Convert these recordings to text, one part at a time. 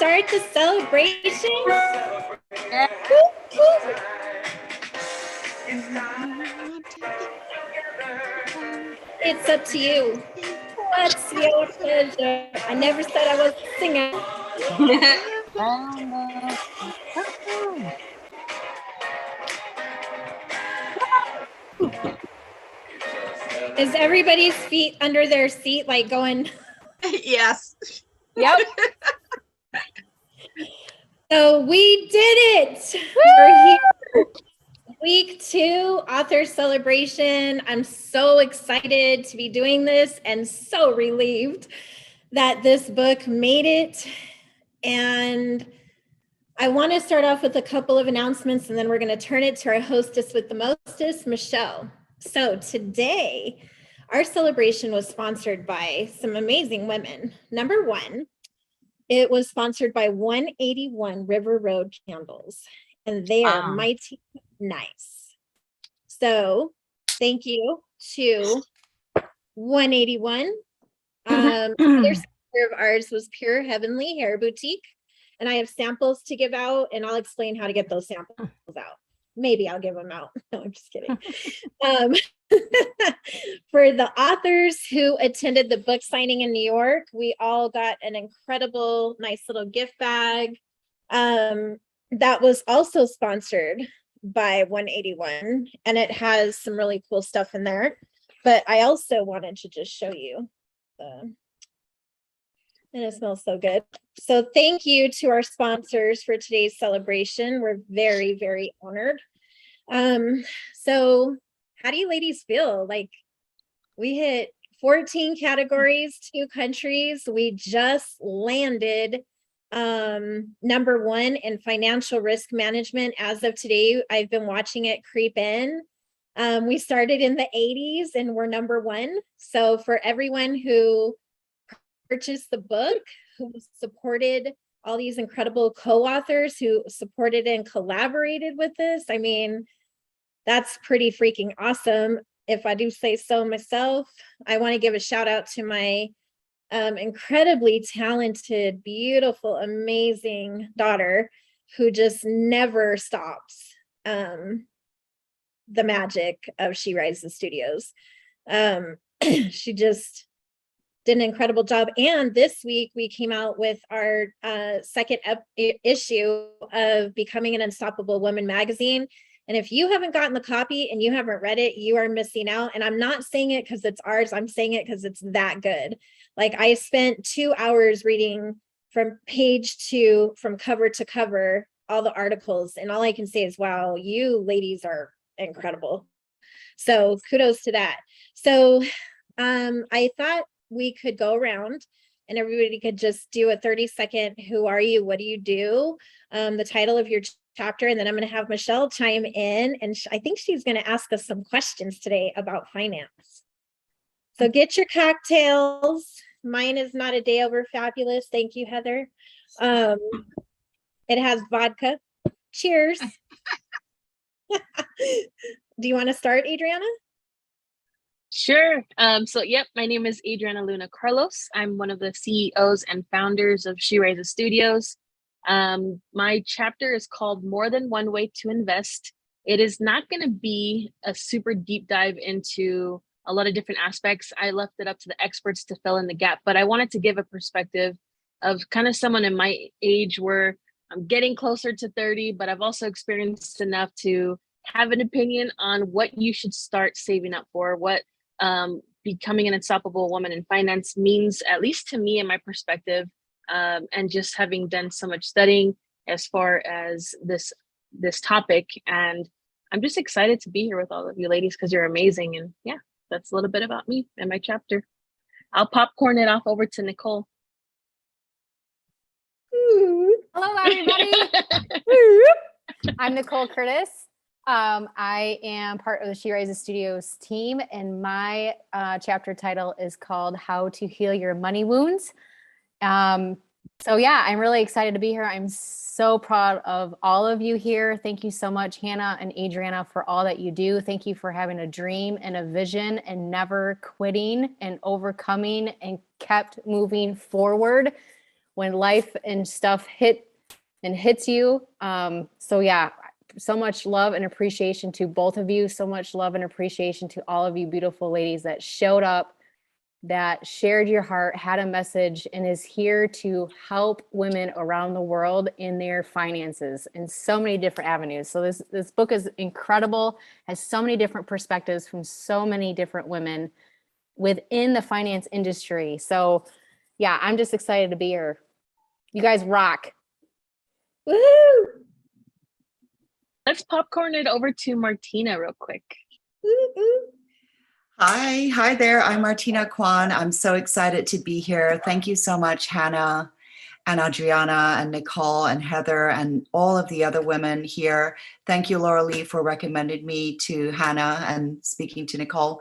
start the celebration? It's up to you. What's your pleasure? I never said I was a singer. Is everybody's feet under their seat like going? Yes. Yep. So we did it. We're here. Week 2, author celebration. I'm so excited to be doing this and so relieved that this book made it. And I want to start off with a couple of announcements, and then we're going to turn it to our hostess with the mostest, Michelle. So today, our celebration was sponsored by some amazing women. Number 1, it was sponsored by 181 River Road Candles, and they are mighty nice. So thank you to 181. Another sponsor of ours was Pure Heavenly Hair Boutique, and I have samples to give out, and I'll explain how to get those samples out. Maybe I'll give them out. No, I'm just kidding. For the authors who attended the book signing in New York, we all got an incredible, nice little gift bag. That was also sponsored by 181, and it has some really cool stuff in there. But I also wanted to just show you and it smells so good. So thank you to our sponsors for today's celebration. We're very, very honored. So how do you ladies feel? Like, we hit 14 categories, 2 countries. We just landed number 1 in financial risk management. As of today, I've been watching it creep in. We started in the 80s and we're number 1. So for everyone who purchased the book, who supported all these incredible co-authors who supported and collaborated with this, I mean, that's pretty freaking awesome. If I do say so myself, I want to give a shout out to my incredibly talented, beautiful, amazing daughter who just never stops the magic of She Rises Studios. She just did an incredible job. And this week we came out with our second issue of Becoming an Unstoppable Woman magazine. And if you haven't gotten the copy and you haven't read it, you are missing out. And I'm not saying it because it's ours. I'm saying it because it's that good. Like, I spent 2 hours reading from page 2, from cover to cover, all the articles. And all I can say is, wow, you ladies are incredible. So kudos to that. So I thought we could go around and everybody could just do a 30-second, who are you? What do you do? The title of your chapter. And then I'm going to have Michelle chime in. And I think she's going to ask us some questions today about finance. So get your cocktails. Mine is Not a Day Over Fabulous. Thank you, Heather. It has vodka. Cheers. Do you want to start, Adriana? Sure. So yep, my name is Adriana Luna Carlos. I'm one of the CEOs and founders of She Rises Studios. My chapter is called More Than One Way to Invest. It is not going to be a super deep dive into a lot of different aspects. I left it up to the experts to fill in the gap, but I wanted to give a perspective of kind of someone in my age where I'm getting closer to 30, but I've also experienced enough to have an opinion on what you should start saving up for, what becoming an unstoppable woman in finance means, at least to me and my perspective, and just having done so much studying as far as this topic. And I'm just excited to be here with all of you ladies because you're amazing. And yeah, that's a little bit about me and my chapter. I'll popcorn it off over to Nicole. Hello, everybody. I'm Nicole Curtis. I am part of the She Rises Studios team, and my chapter title is called How to Heal Your Money Wounds. So yeah, I'm really excited to be here. I'm so proud of all of you here. Thank you so much, Hannah and Adriana, for all that you do. Thank you for having a dream and a vision and never quitting and overcoming and kept moving forward. when life and stuff hits you. So yeah, so much love and appreciation to both of you. So much love and appreciation to all of you beautiful ladies that showed up, that shared your heart, had a message, and is here to help women around the world in their finances in so many different avenues. So this book is incredible, has so many different perspectives from so many different women within the finance industry. So yeah, I'm just excited to be here. You guys rock. Woohoo! Let's popcorn it over to Martina real quick. Woo-hoo. Hi there. I'm Martina Kwan. I'm so excited to be here. Thank you so much, Hannah and Adriana and Nicole and Heather and all of the other women here. Thank you, Laura Lee, for recommending me to Hannah and speaking to Nicole.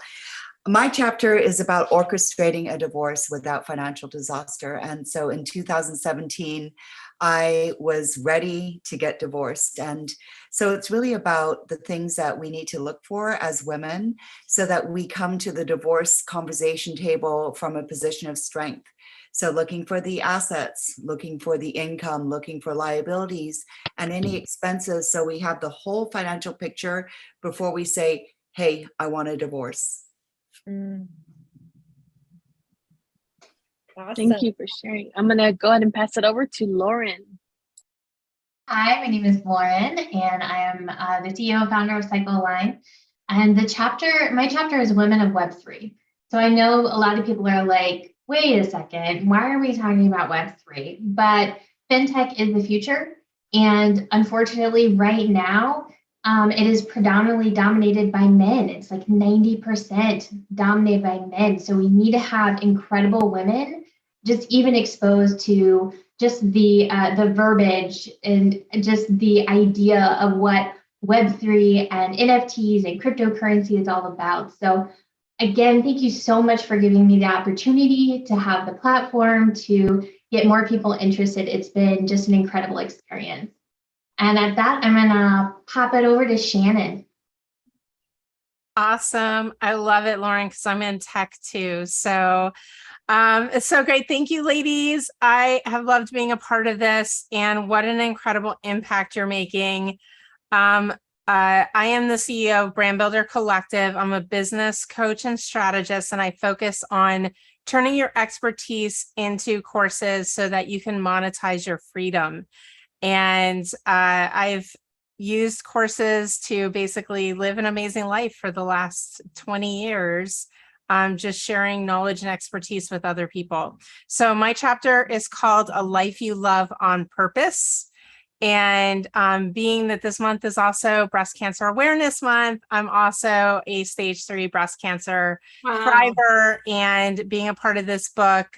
My chapter is about orchestrating a divorce without financial disaster. And so in 2017, I was ready to get divorced. And so it's really about the things that we need to look for as women so that we come to the divorce conversation table from a position of strength. So looking for the assets, looking for the income, looking for liabilities and any expenses. So we have the whole financial picture before we say, hey, I want a divorce. Awesome. Thank you for sharing. I'm going to go ahead and pass it over to Lauren. Hi, my name is Lauren, and I am the CEO and founder of Cycle Align. And my chapter is Women of Web3. So I know a lot of people are like, wait a second, why are we talking about Web3? But fintech is the future. And unfortunately, right now, it is predominantly dominated by men. It's like 90% dominated by men. So we need to have incredible women just even exposed to just the verbiage and just the idea of what Web3 and NFTs and cryptocurrency is all about. So again, thank you so much for giving me the opportunity to have the platform to get more people interested. It's been just an incredible experience. And at that, I'm gonna pop it over to Shannon. Awesome. I love it, Lauren, because I'm in tech too. So it's so great. Thank you, ladies. I have loved being a part of this and what an incredible impact you're making. I am the CEO of Brand Builder Collective. I'm a business coach and strategist, and I focus on turning your expertise into courses so that you can monetize your freedom. And I've used courses to basically live an amazing life for the last 20 years, just sharing knowledge and expertise with other people. So my chapter is called A Life You Love on Purpose. And being that this month is also Breast Cancer Awareness Month, I'm also a stage 3 breast cancer survivor, and being a part of this book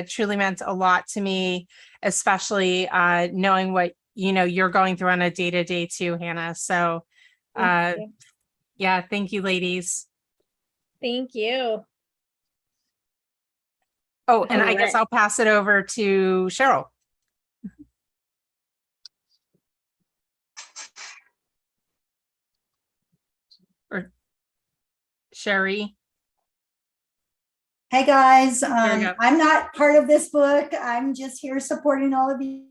truly meant a lot to me, especially knowing what you're going through on a day-to-day too, Hannah. So yeah, thank you, ladies. Thank you. Oh, and I guess I'll pass it over to Cheryl. Or Sherry. Hey guys, There you go. I'm not part of this book. I'm just here supporting all of you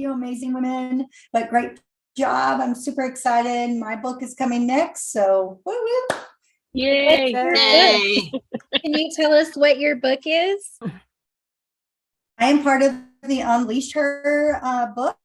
amazing women, but great job. I'm super excited. My book is coming next, so woo-woo. Yay! Yay. Can you tell us what your book is? I am part of the Unleash Her book,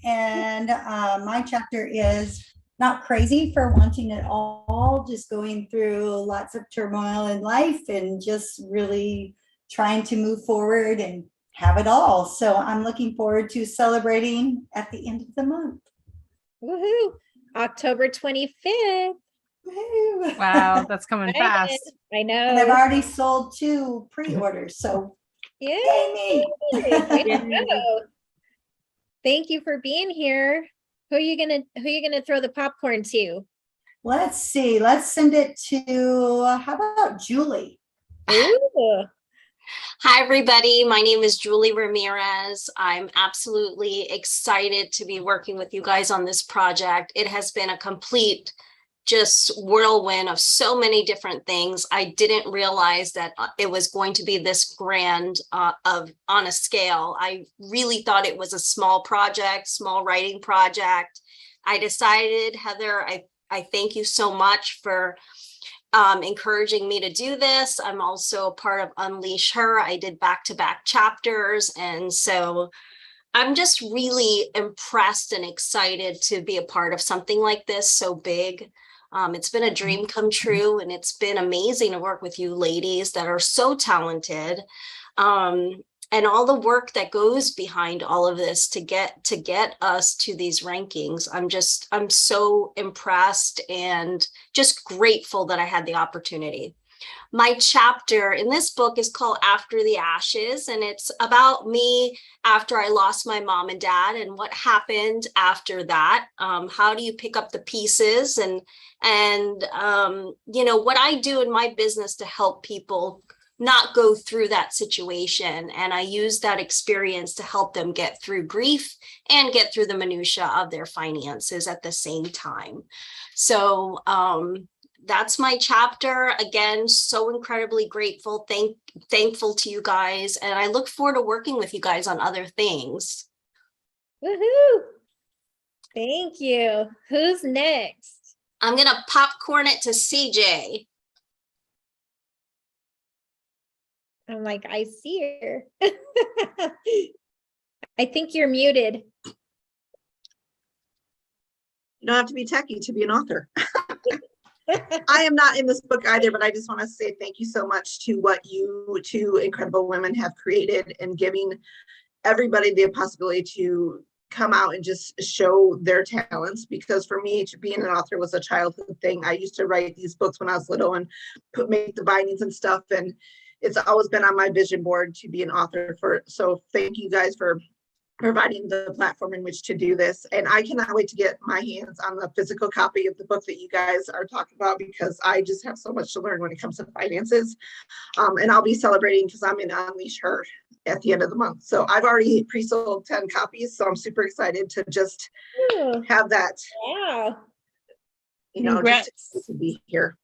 and my chapter is not crazy for wanting it all, just going through lots of turmoil in life and just really trying to move forward and have it all. So I'm looking forward to celebrating at the end of the month. Woohoo! October 25th. Woo. Wow, that's coming fast. I know. And I've already sold 2 pre-orders, so Yay. yay me. Thank you for being here. Who are you gonna throw the popcorn to? Let's see. Let's send it to, how about Julie? Ooh. Hi, everybody. My name is Julie Ramirez. I'm absolutely excited to be working with you guys on this project. It has been a complete just whirlwind of so many different things. I didn't realize that it was going to be this grand on a scale. I really thought it was a small project, small writing project. I decided, Heather, I thank you so much for encouraging me to do this. I'm also a part of Unleash Her. I did back-to-back chapters. And so I'm just really impressed and excited to be a part of something like this so big. It's been a dream come true, and it's been amazing to work with you ladies that are so talented. And all the work that goes behind all of this to get us to these rankings. I'm so impressed and just grateful that I had the opportunity. My chapter in this book is called After the Ashes, and it's about me after I lost my mom and dad and what happened after that. How do you pick up the pieces and you know, what I do in my business to help people not go through that situation. And I use that experience to help them get through grief and get through the minutia of their finances at the same time. So that's my chapter. Again, so incredibly grateful, thankful to you guys. And I look forward to working with you guys on other things. Woohoo! Thank you. Who's next? I'm going to popcorn it to CJ. I'm like, I see her. I think you're muted. You don't have to be techie to be an author. I am not in this book either, but I just want to say thank you so much to what you two incredible women have created and giving everybody the possibility to come out and just show their talents. Because for me, to being an author was a childhood thing. I used to write these books when I was little and make the bindings and stuff. And it's always been on my vision board to be an author. So thank you guys for providing the platform in which to do this. And I cannot wait to get my hands on the physical copy of the book that you guys are talking about, because I just have so much to learn when it comes to finances. And I'll be celebrating because I'm in Unleash Her at the end of the month. So I've already pre-sold 10 copies. So I'm super excited to just have that, you know, just to be here.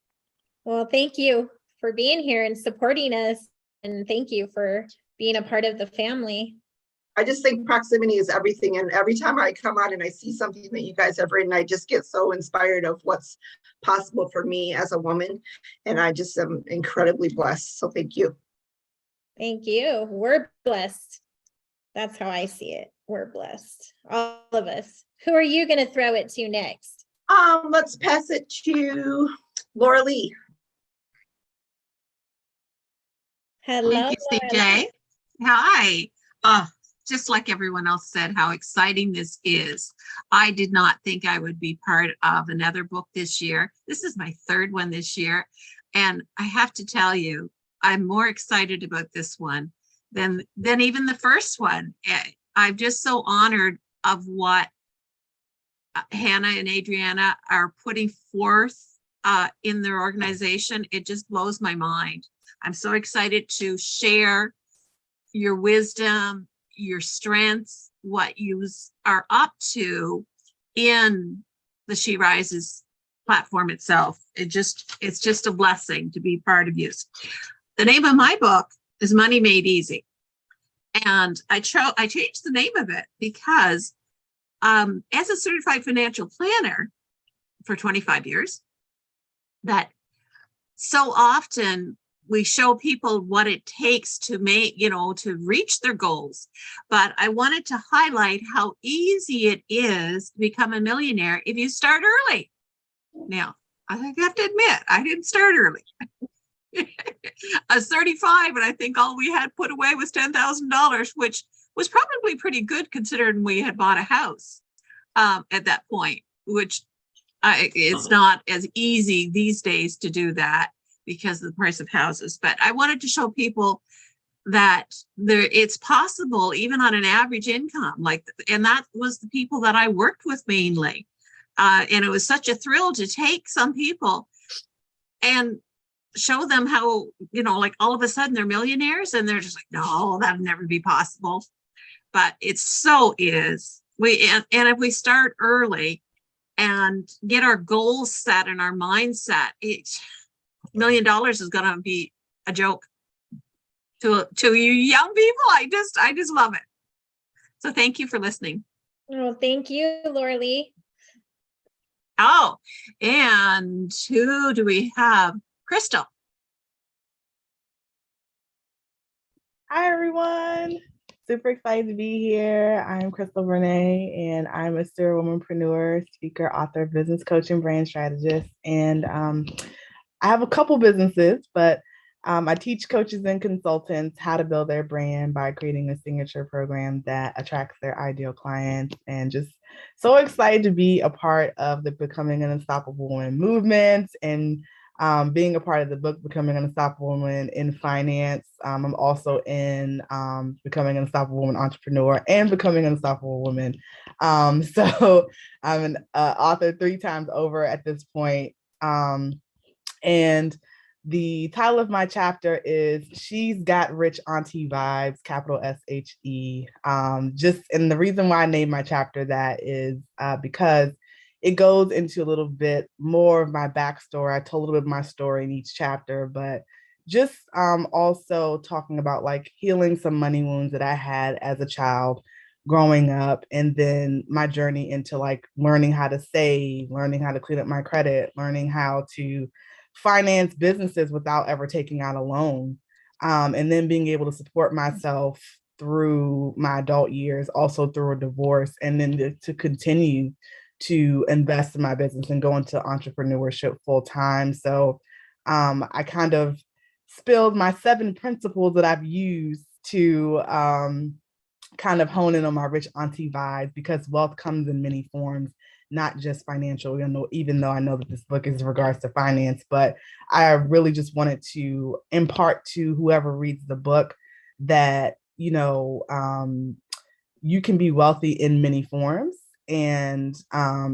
Well, thank you for being here and supporting us. And thank you for being a part of the family. I just think proximity is everything. And every time I come out and I see something that you guys have written, I just get so inspired of what's possible for me as a woman. And I just am incredibly blessed. So thank you. Thank you. We're blessed. That's how I see it. We're blessed. All of us. Who are you going to throw it to next? Let's pass it to Laura Lee. Hello. Thank you, CJ. Hi. Just like everyone else said, how exciting this is. I did not think I would be part of another book this year. This is my third one this year. And I have to tell you, I'm more excited about this one than even the first one. I'm just so honored of what Hannah and Adriana are putting forth in their organization. It just blows my mind. I'm so excited to share your wisdom, your strengths, what you are up to in the She Rises platform itself. It's just a blessing to be part of you. The name of my book is Money Made Easy. And I changed the name of it because as a certified financial planner for 25 years, that so often we show people what it takes to make, to reach their goals. But I wanted to highlight how easy it is to become a millionaire if you start early. Now, I have to admit, I didn't start early. I was 35 and I think all we had put away was $10,000, which was probably pretty good considering we had bought a house at that point, which it's not as easy these days to do that because of the price of houses. But I wanted to show people that it's possible even on an average income, and that was the people that I worked with mainly. And it was such a thrill to take some people and show them how, all of a sudden they're millionaires and they're just like, no, that'll never be possible. But it so is. And if we start early and get our goals set and our mindset. $1 million is going to be a joke to you young people. I just love it. So thank you for listening. Oh, thank you, Laura Lee. Oh, and who do we have? Crystal. Hi, everyone. Super excited to be here. I'm Crystal Renee, and I'm a serial womanpreneur, speaker, author, business coach, and brand strategist. And I have a couple businesses, but I teach coaches and consultants how to build their brand by creating a signature program that attracts their ideal clients. And just so excited to be a part of the Becoming an Unstoppable Woman movement and being a part of the book Becoming an Unstoppable Woman in Finance. I'm also in Becoming an Unstoppable Woman Entrepreneur and Becoming an Unstoppable Woman. So I'm an author 3 times over at this point. And the title of my chapter is She's Got Rich Auntie Vibes, capital SHE. And the reason why I named my chapter that is because it goes into a little bit more of my backstory. I told a little bit of my story in each chapter, but just also talking about like healing some money wounds that I had as a child growing up, and then my journey into like learning how to save, learning how to clean up my credit, learning how to finance businesses without ever taking out a loan, and then being able to support myself through my adult years, also through a divorce, and then to continue to invest in my business and go into entrepreneurship full time. So I kind of spilled my 7 principles that I've used to kind of hone in on my rich auntie vibes, because wealth comes in many forms, not just financial, even though I know that this book is in regards to finance, but I really just wanted to impart to whoever reads the book that, you can be wealthy in many forms, and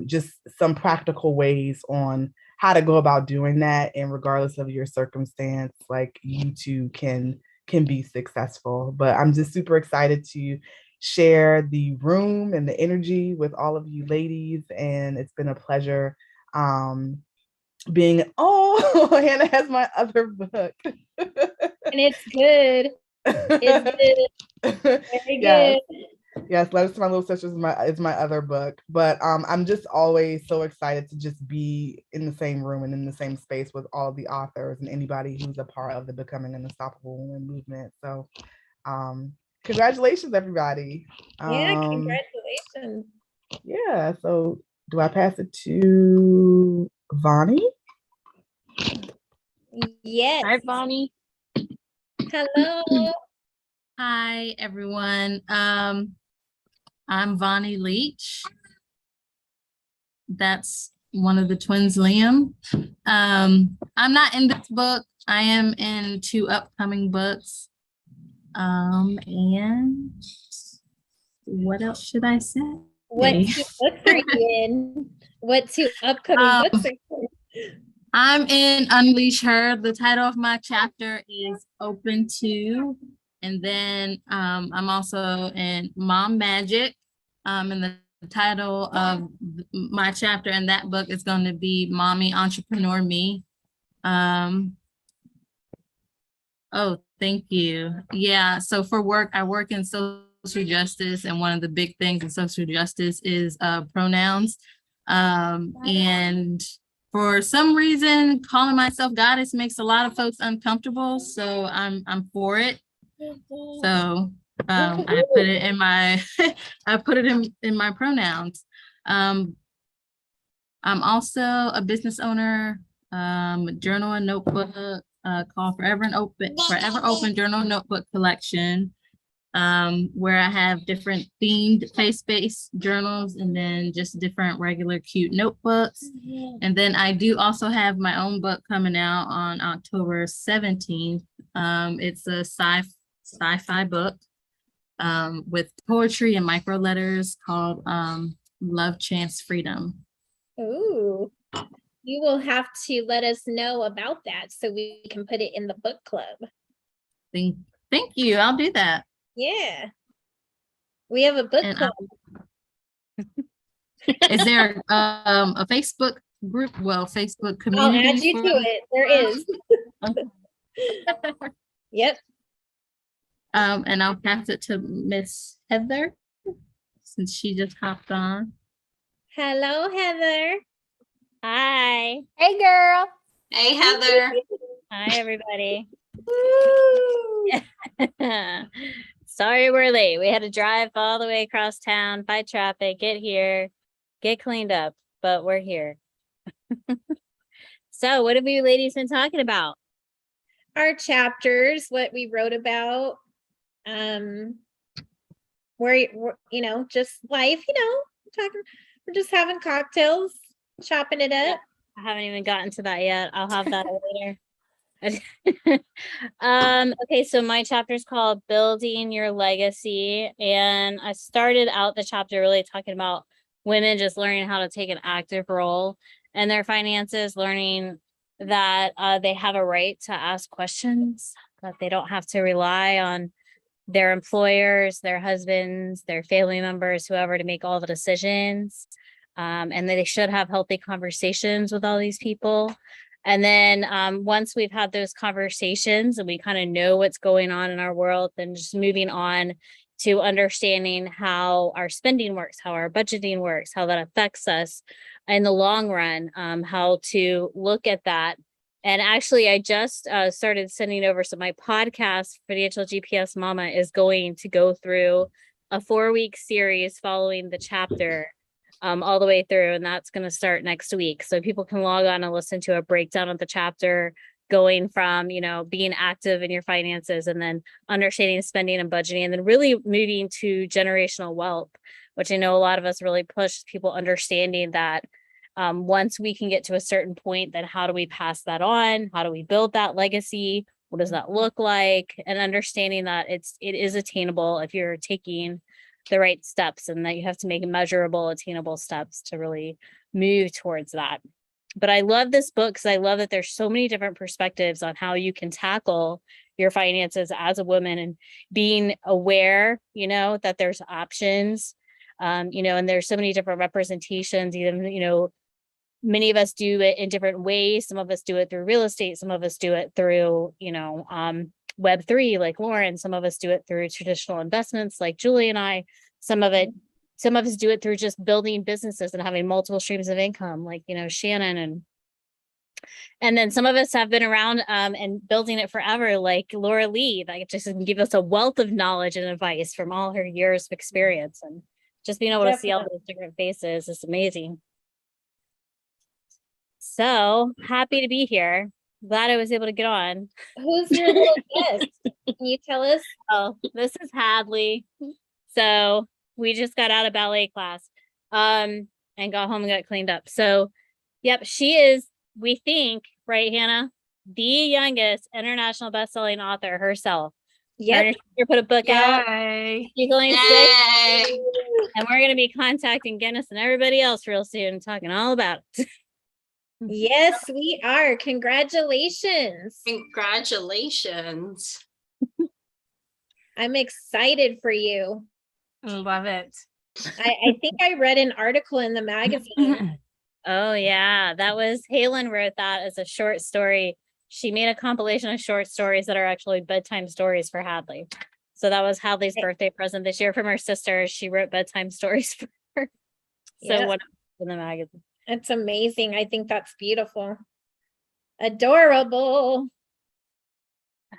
just some practical ways on how to go about doing that. And regardless of your circumstance, like you too can be successful. But I'm just super excited to share the room and the energy with all of you ladies. And it's been a pleasure being, Hannah has my other book. And it's good. It's good. Very Yes. good. Yes, Letters to My Little Sisters is my other book. But I'm just always so excited to just be in the same room and in the same space with all of the authors and anybody who's a part of the Becoming an Unstoppable Woman movement. So congratulations, everybody. Yeah, congratulations. Yeah, so do I pass it to Vonnie? Yes. Hi, Vonnie. Hello. Hi, everyone. I'm Vonnie Leach. That's one of the twins, Liam. I'm not in this book. I am in 2 upcoming books. And what else should I say? What 2 books are you in? What 2 upcoming books are you in? I'm in Unleash Her. The title of my chapter is Open To. And then I'm also in Mom Magic. And the title of my chapter in that book is going to be Mommy Entrepreneur Me. Oh, thank you. Yeah, so for work, I work in social justice, and one of the big things in social justice is pronouns. And for some reason, calling myself goddess makes a lot of folks uncomfortable, so I'm for it. So I put it in my I put it in my pronouns. I'm also a business owner, journal and notebook called Forever Open Journal Notebook Collection, where I have different themed faith-based journals and then just different regular cute notebooks. And then I do also have my own book coming out on October 17th. It's a sci-fi book with poetry and micro letters called Love, Chance, Freedom. Ooh, you will have to let us know about that so we can put it in the book club. Thank you. I'll do that. Yeah. We have a book And club. Is there a Facebook group? Well, Facebook I'll community. add you to it. There is. Yep. And I'll pass it to Miss Heather since she just hopped on. Hello, Heather. Hi. Hey, girl. Hey, Heather. Hi, everybody. Woo! Sorry we're late. We had to drive all the way across town, fight traffic, get here, get cleaned up, but we're here. So what have you ladies been talking about? Our chapters, what we wrote about, where you know, just life, you know, talking, we're just having cocktails, chopping it up. I haven't even gotten to that yet. I'll have that later. Okay, so my chapter is called Building Your Legacy, and I started out the chapter really talking about women just learning how to take an active role in their finances, learning that they have a right to ask questions, that they don't have to rely on their employers, their husbands, their family members, whoever, to make all the decisions, and that they should have healthy conversations with all these people. And then once we've had those conversations and we kind of know what's going on in our world, then just moving on to understanding how our spending works, how our budgeting works, how that affects us in the long run, how to look at that. And actually, I just started sending over, so my podcast, Financial GPS Mama, is going to go through a 4-week series following the chapter all the way through, and that's going to start next week. So people can log on and listen to a breakdown of the chapter, going from, you know, being active in your finances and then understanding spending and budgeting, and then really moving to generational wealth, which I know a lot of us really push people understanding that once we can get to a certain point, then how do we pass that on? How do we build that legacy? What does that look like? And understanding that it is attainable if you're taking the right steps, and that you have to make measurable, attainable steps to really move towards that. But I love this book because I love that there's so many different perspectives on how you can tackle your finances as a woman, and being aware, you know, that there's options, you know, and there's so many different representations, even, you know, many of us do it in different ways. Some of us do it through real estate. Some of us do it through, you know, Web3, like Lauren. Some of us do it through traditional investments like Julie and I. Some of us do it through just building businesses and having multiple streams of income, like, you know, Shannon. And then some of us have been around and building it forever, like Laura Lee, that just give us a wealth of knowledge and advice from all her years of experience. And just being able to see all those different faces is amazing. So happy to be here. Glad I was able to get on. Who's your little guest? Can you tell us? Oh, this is Hadley. So we just got out of ballet class and got home and got cleaned up. So, yep, she is, we think, right, Hannah, the youngest international best-selling author herself. Yep. She put a book out. She's only 6. And we're going to be contacting Guinness and everybody else real soon, talking all about it. Yes, we are. Congratulations. Congratulations. I'm excited for you. Love it. I think I read an article in the magazine. Oh, yeah. That was, Halen wrote that as a short story. She made a compilation of short stories that are actually bedtime stories for Hadley. So that was Hadley's birthday present this year from her sister. She wrote bedtime stories for her. So what in the magazine? It's amazing. I think that's beautiful. Adorable.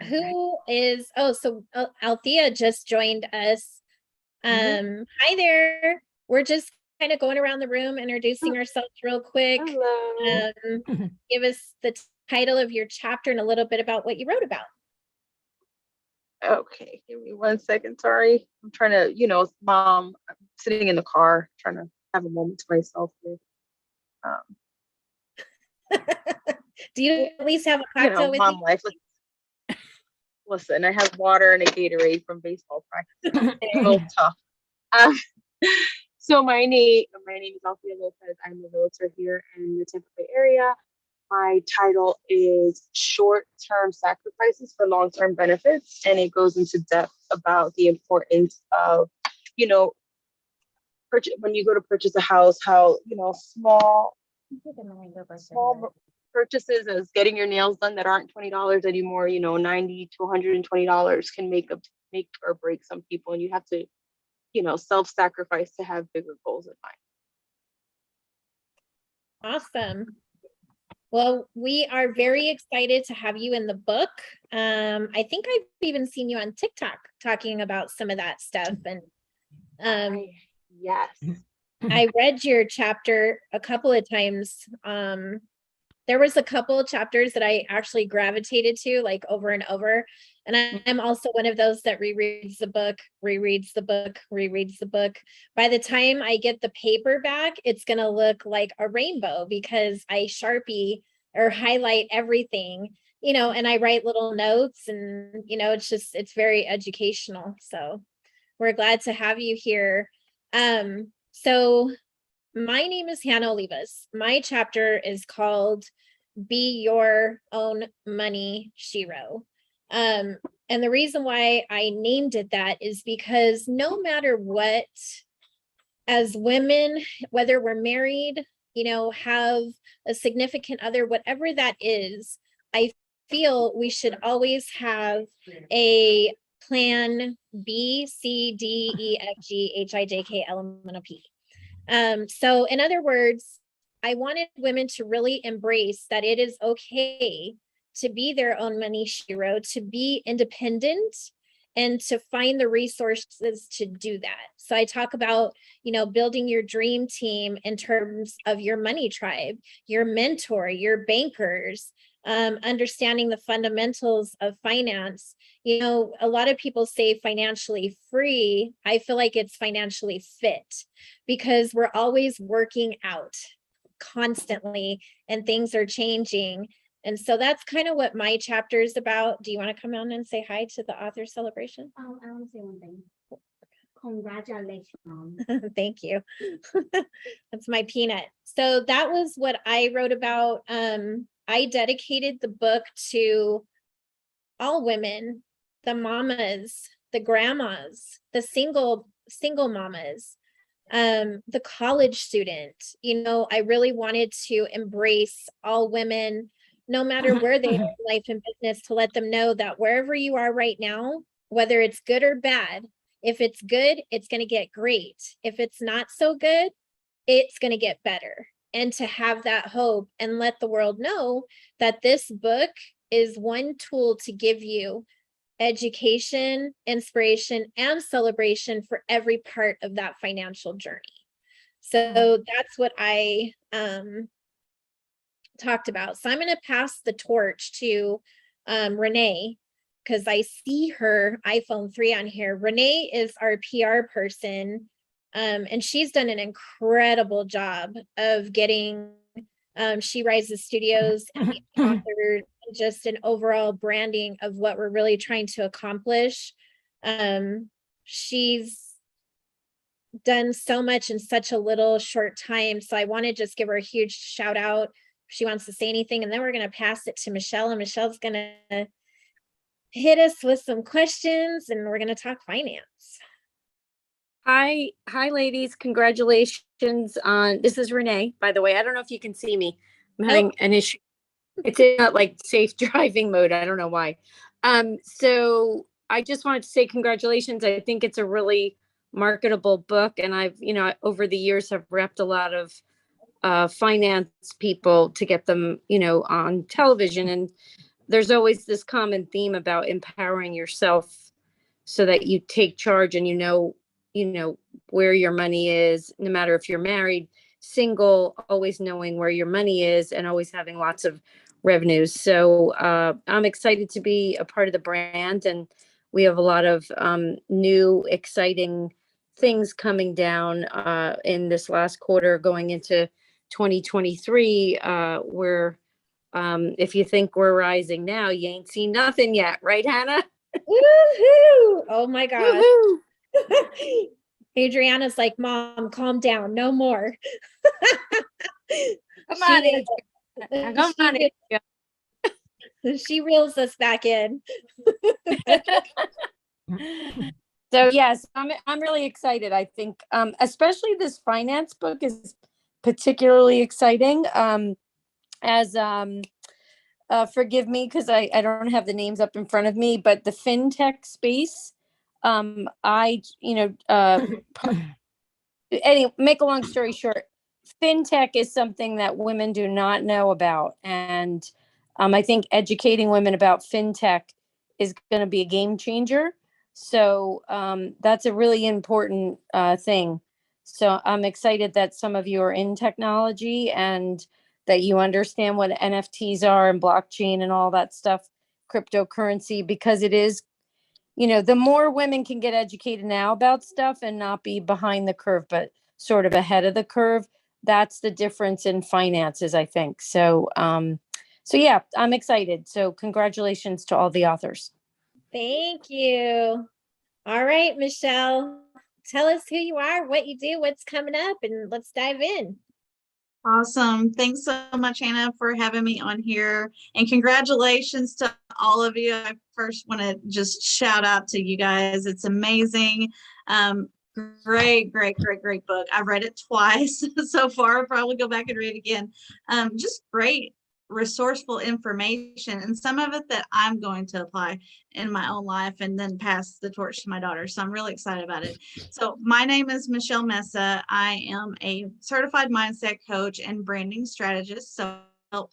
Who is, so Althea just joined us. Hi there. We're just kind of going around the room, introducing ourselves real quick. Hello. Give us the title of your chapter and a little bit about what you wrote about. Okay, give me 1 second. Sorry. I'm trying to, you know, Mom, I'm sitting in the car trying to have a moment to myself here. Do you at least have a cocktail, you know, with mom you? life. Listen, I have water and a Gatorade from baseball practice. It's a little tough. So my name is Althea Lopez. I'm a realtor here in the Tampa Bay area. My title is Short-Term Sacrifices for Long-Term Benefits, and it goes into depth about the importance of, you know, when you go to purchase a house, how, you know, small purchases as getting your nails done that aren't $20 anymore, you know, $90 to $120 can make or break some people. And you have to, you know, self-sacrifice to have bigger goals in mind. Awesome. Well, we are very excited to have you in the book. I think I've even seen you on TikTok talking about some of that stuff. And yes, I read your chapter a couple of times. There was a couple of chapters that I actually gravitated to, like, over and over. And I'm also one of those that rereads the book, rereads the book, rereads the book. By the time I get the paperback, it's going to look like a rainbow because I Sharpie or highlight everything, you know, and I write little notes, and, you know, it's very educational. So we're glad to have you here. So my name is Hannah Olivas. My chapter is called Be Your Own Money Shiro. And the reason why I named it that is because no matter what, as women, whether we're married, you know, have a significant other, whatever that is, I feel we should always have a plan B, C, D, E, F, G, H, I, J, K, L, M, N, O, P. So in other words, I wanted women to really embrace that it is okay to be their own money shiro, to be independent, and to find the resources to do that. So I talk about, you know, building your dream team in terms of your money tribe, your mentor, your bankers, understanding the fundamentals of finance. You know, a lot of people say financially free. I feel like it's financially fit because we're always working out constantly and things are changing. And so that's kind of what my chapter is about. Do you want to come on and say hi to the author celebration? I want to say one thing. Congratulations. Thank you. That's my peanut. So that was what I wrote about. I dedicated the book to all women, the mamas, the grandmas, the single mamas, the college student. You know, I really wanted to embrace all women, no matter where they are in life and business, to let them know that wherever you are right now, whether it's good or bad, if it's good, it's going to get great. If it's not so good, it's going to get better. And to have that hope and let the world know that this book is one tool to give you education, inspiration, and celebration for every part of that financial journey. So that's what I talked about. So I'm going to pass the torch to Renee, because I see her iPhone 3 on here. Renee is our PR person, and she's done an incredible job of getting She Rises Studios and the author, just an overall branding of what we're really trying to accomplish. She's done so much in such a little short time. So I want to just give her a huge shout out if she wants to say anything, and then we're going to pass it to Michelle, and Michelle's going to hit us with some questions, and we're going to talk finance. Hi, ladies. Congratulations on, this is Renee, by the way. I don't know if you can see me. I'm having an issue. It's in like safe driving mode. I don't know why. So I just wanted to say congratulations. I think it's a really marketable book. And I've, you know, over the years have repped a lot of finance people to get them, you know, on television. And there's always this common theme about empowering yourself so that you take charge and you know where your money is, no matter if you're married, single, always knowing where your money is and always having lots of revenues. So I'm excited to be a part of the brand, and we have a lot of new exciting things coming down in this last quarter going into 2023 where if you think we're rising now, you ain't seen nothing yet, right, Hannah? Woohoo! Oh my gosh. Adriana's like, Mom, calm down, no more. Come on, Adriana. Come on, Adriana. She reels us back in. So yes, I'm really excited. I think especially this finance book is particularly exciting. As forgive me because I don't have the names up in front of me, but the fintech space, I make a long story short, fintech is something that women do not know about, and I think educating women about fintech is going to be a game changer. So that's a really important thing. So I'm excited that some of you are in technology and that you understand what NFTs are and blockchain and all that stuff, cryptocurrency, because it is, the more women can get educated now about stuff and not be behind the curve, but sort of ahead of the curve, that's the difference in finances, I think. So, so yeah, I'm excited. So congratulations to all the authors. Thank you. All right, Michelle, tell us who you are, what you do, what's coming up, and let's dive in. Awesome. Thanks so much, Hannah, for having me on here. And congratulations to all of you. I first want to just shout out to you guys. It's amazing. Great book. I've read it twice so far. I'll probably go back and read it again. Just great, resourceful information, and some of it that I'm going to apply in my own life and then pass the torch to my daughter. So I'm really excited about it. So my name is Michelle Mesa. I am a certified mindset coach and branding strategist. So I help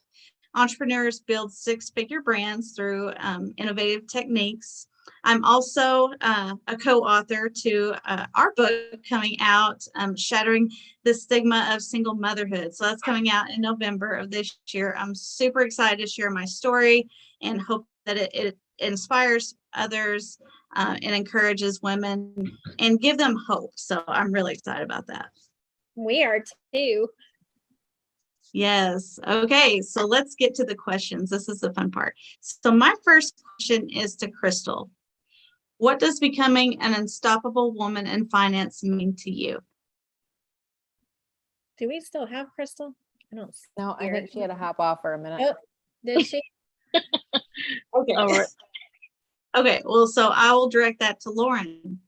entrepreneurs build six-figure brands through innovative techniques. I'm also a co-author to our book coming out, Shattering the Stigma of Single Motherhood. So that's coming out in November of this year. I'm super excited to share my story and hope that it inspires others and encourages women and give them hope. So I'm really excited about that. We are too. Yes. Okay. So let's get to the questions. This is the fun part. So my first question is to Crystal. What does becoming an unstoppable woman in finance mean to you? Do we still have Crystal? I don't see No, I her. think she had to hop off for a minute. Oh, did she? Okay. All right. Okay. Well, so I will direct that to Lauren.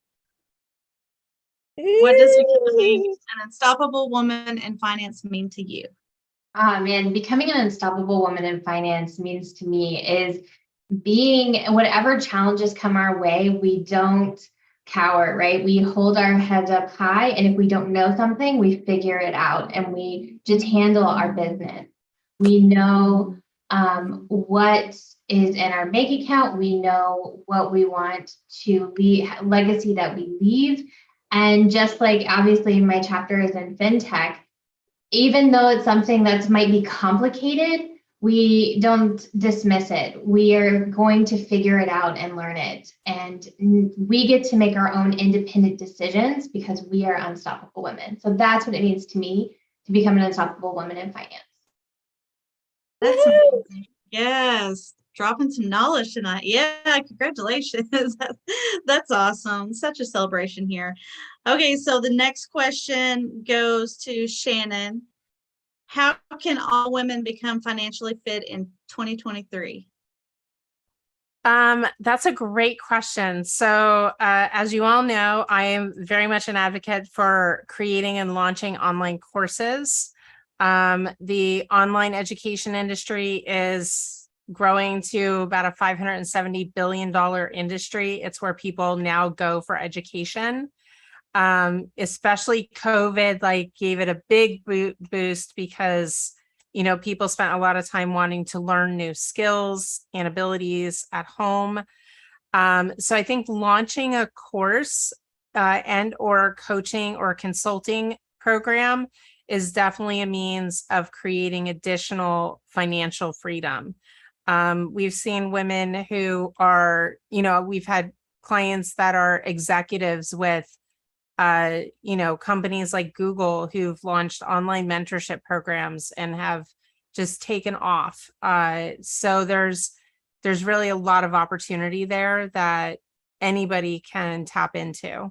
What does becoming an unstoppable woman in finance mean to you? Man, becoming an unstoppable woman in finance means to me is being, whatever challenges come our way, we don't cower, right? We hold our heads up high, and if we don't know something, we figure it out and we just handle our business. We know what is in our bank account. We know what we want to leave, legacy that we leave. And just like obviously my chapter is in fintech, even though it's something that might be complicated, we don't dismiss it. We are going to figure it out and learn it. And we get to make our own independent decisions because we are unstoppable women. So that's what it means to me to become an unstoppable woman in finance. That's amazing. Yes. Dropping some knowledge tonight. Yeah, congratulations. That's awesome. Such a celebration here. Okay, so the next question goes to Shannon. How can all women become financially fit in 2023? That's a great question. So, as you all know, I am very much an advocate for creating and launching online courses. The online education industry is growing to about a $570 billion industry. It's where people now go for education. Especially COVID, gave it a big boost because, people spent a lot of time wanting to learn new skills and abilities at home. So I think launching a course and or coaching or consulting program is definitely a means of creating additional financial freedom. We've seen women who are, we've had clients that are executives with companies like Google who've launched online mentorship programs and have just taken off. So there's really a lot of opportunity there that anybody can tap into.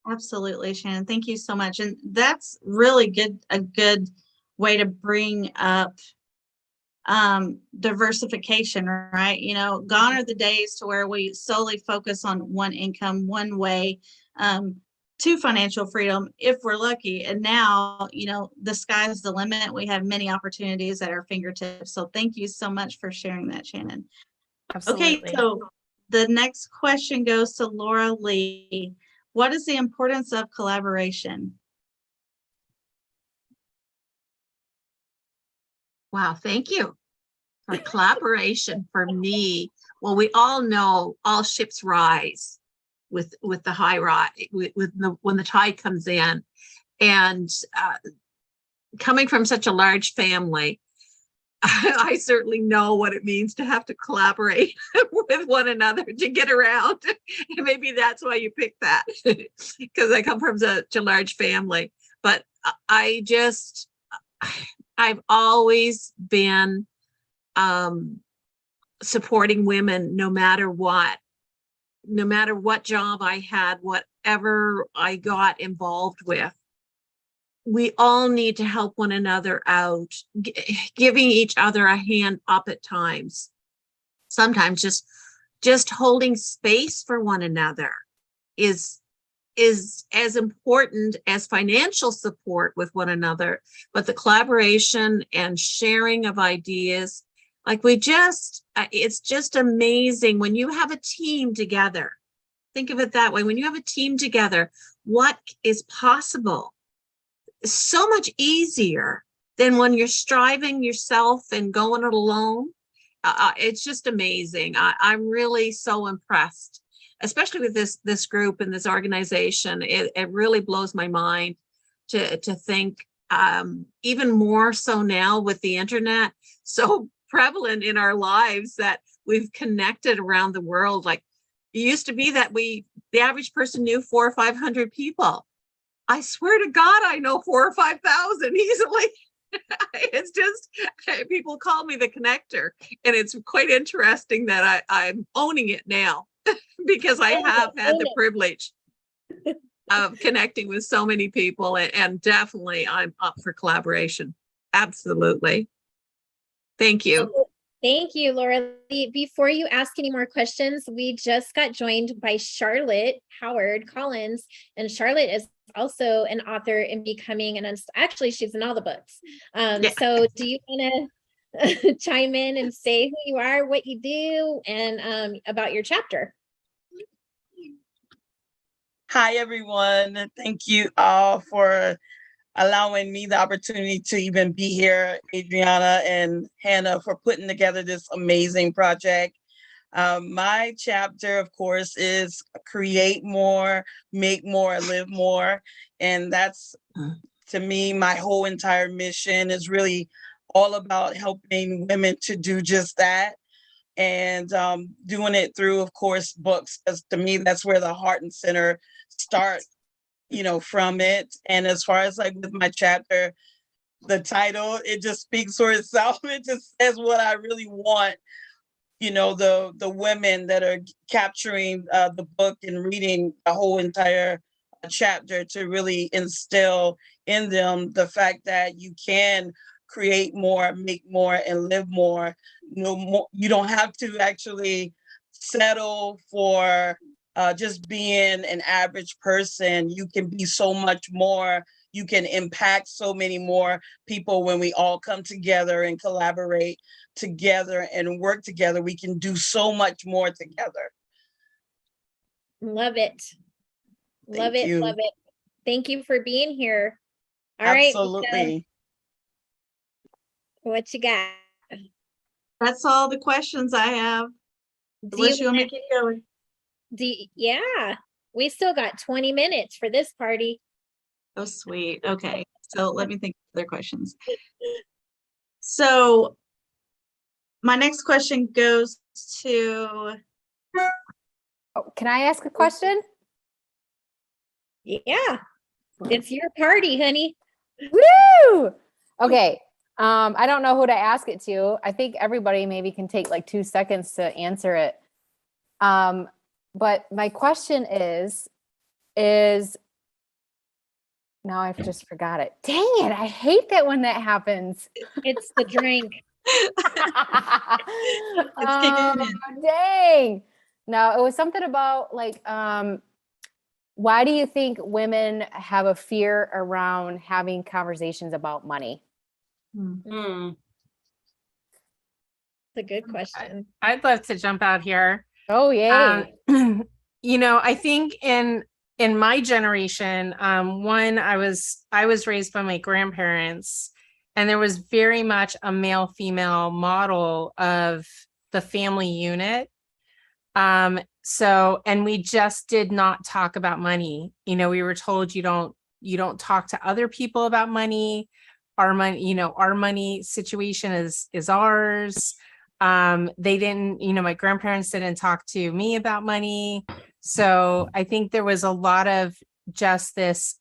Absolutely, Shannon. Thank you so much. And that's really good, a good way to bring up diversification, right? You know, gone are the days to where we solely focus on one income, one way to financial freedom if we're lucky. And now, you know, the sky's the limit. We have many opportunities at our fingertips. So thank you so much for sharing that, Shannon. Absolutely. Okay, so the next question goes to Laura Lee. What is the importance of collaboration? Wow, thank you for collaboration. For me, well, we all know all ships rise with the high rise, when the tide comes in, and coming from such a large family, I certainly know what it means to have to collaborate with one another to get around. And maybe that's why you picked that, because I come from such a large family. But I've always been supporting women no matter what job I had, whatever I got involved with. We all need to help one another out, giving each other a hand up at times. Sometimes just holding space for one another is as important as financial support with one another, but the collaboration and sharing of ideas, like it's just amazing when you have a team together. Think of it that way. When you have a team together, what is possible? So much easier than when you're striving yourself and going it alone. It's just amazing. I'm really so impressed, especially with this group and this organization. It really blows my mind to think, even more so now with the internet so prevalent in our lives, that we've connected around the world. Like, it used to be that the average person knew 400 or 500 people. I swear to God, I know 4,000 or 5,000 easily. It's just, people call me the connector, and it's quite interesting that I'm owning it now because I have had the privilege of connecting with so many people, and definitely I'm up for collaboration. Absolutely. Thank you. Thank you, Laura Lee. Before you ask any more questions, we just got joined by Charlotte Howard Collins, and Charlotte is also an author in Becoming, and actually she's in all the books. So do you want to chime in and say who you are, what you do, and about your chapter? Hi, everyone. Thank you all for allowing me the opportunity to even be here, Adriana and Hannah, for putting together this amazing project. My chapter, of course, is create more, make more, live more. And that's, to me, my whole entire mission is really all about helping women to do just that. And doing it through, of course, books, because to me, that's where the heart and center start, from it. And as far as like with my chapter, the title, it just speaks for itself. It just says what I really want, the women that are capturing the book and reading the whole entire chapter to really instill in them the fact that you can create more, make more, and live more. You don't have to actually settle for just being an average person. You can be so much more. You can impact so many more people when we all come together and collaborate together and work together. We can do so much more together. Love it. Love Thank it. you. Love it. Thank you for being here. All right. Absolutely. What you got? That's all the questions I have. Unless you want me to keep going. Yeah, we still got 20 minutes for this party. Oh, sweet. Okay. So let me think of other questions. So my next question goes to. Oh, can I ask a question? Yeah. It's your party, honey. Woo! Okay. I don't know who to ask it to. I think everybody maybe can take like 2 seconds to answer it. But my question is now I've just forgot it. Dang it. I hate that when that happens. It's the drink. Dang. No, it was something about like, why do you think women have a fear around having conversations about money? Mm. It's a good question. I'd love to jump out here. Oh, yay. You know, I think in my generation, one, I was raised by my grandparents, and there was very much a male-female model of the family unit. So, and we just did not talk about money. You know, we were told you don't talk to other people about money. Our money, you know, our money situation is ours. They didn't, you know, my grandparents didn't talk to me about money. So I think there was a lot of just this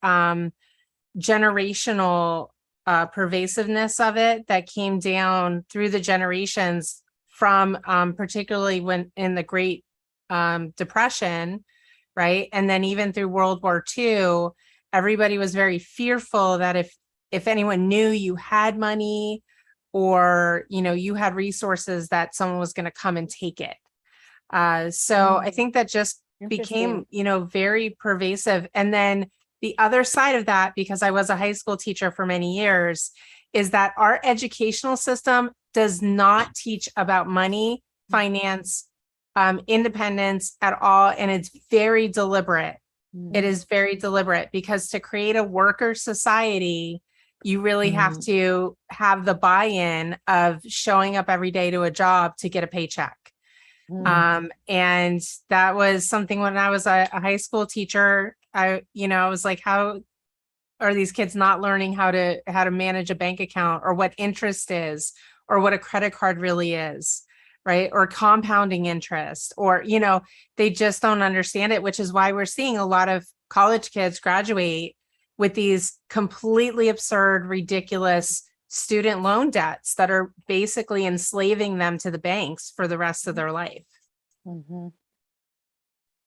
generational pervasiveness of it that came down through the generations from particularly when in the Great Depression, right? And then even through World War II, everybody was very fearful that if anyone knew you had money or, you know, you had resources, that someone was going to come and take it. So I think that just became, you know, very pervasive. And then the other side of that, because I was a high school teacher for many years, is that our educational system does not teach about money, finance, independence at all. And it's very deliberate. It is very deliberate, because to create a worker society, you really have to have the buy-in of showing up every day to a job to get a paycheck. And that was something when I was a high school teacher, I was like, how are these kids not learning how to manage a bank account, or what interest is, or what a credit card really is, right? Or compounding interest, or, you know, they just don't understand it, which is why we're seeing a lot of college kids graduate with these completely absurd, ridiculous student loan debts that are basically enslaving them to the banks for the rest of their life.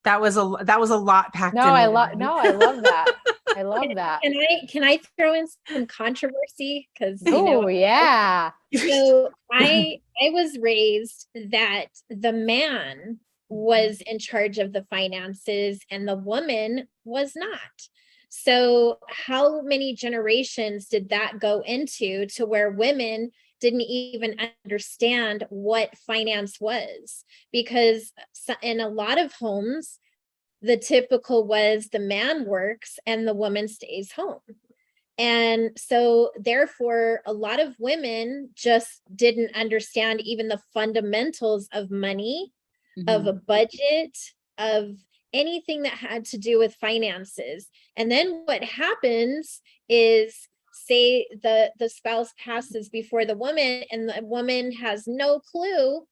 That was a lot packed in. I love that. I love that. Can I throw in some controversy? Because oh yeah. So I was raised that the man was in charge of the finances and the woman was not. So how many generations did that go into to where women didn't even understand what finance was? Because in a lot of homes, the typical was the man works and the woman stays home. And so therefore, a lot of women just didn't understand even the fundamentals of money, of a budget, of anything that had to do with finances. And then what happens is, say the spouse passes before the woman, and the woman has no clue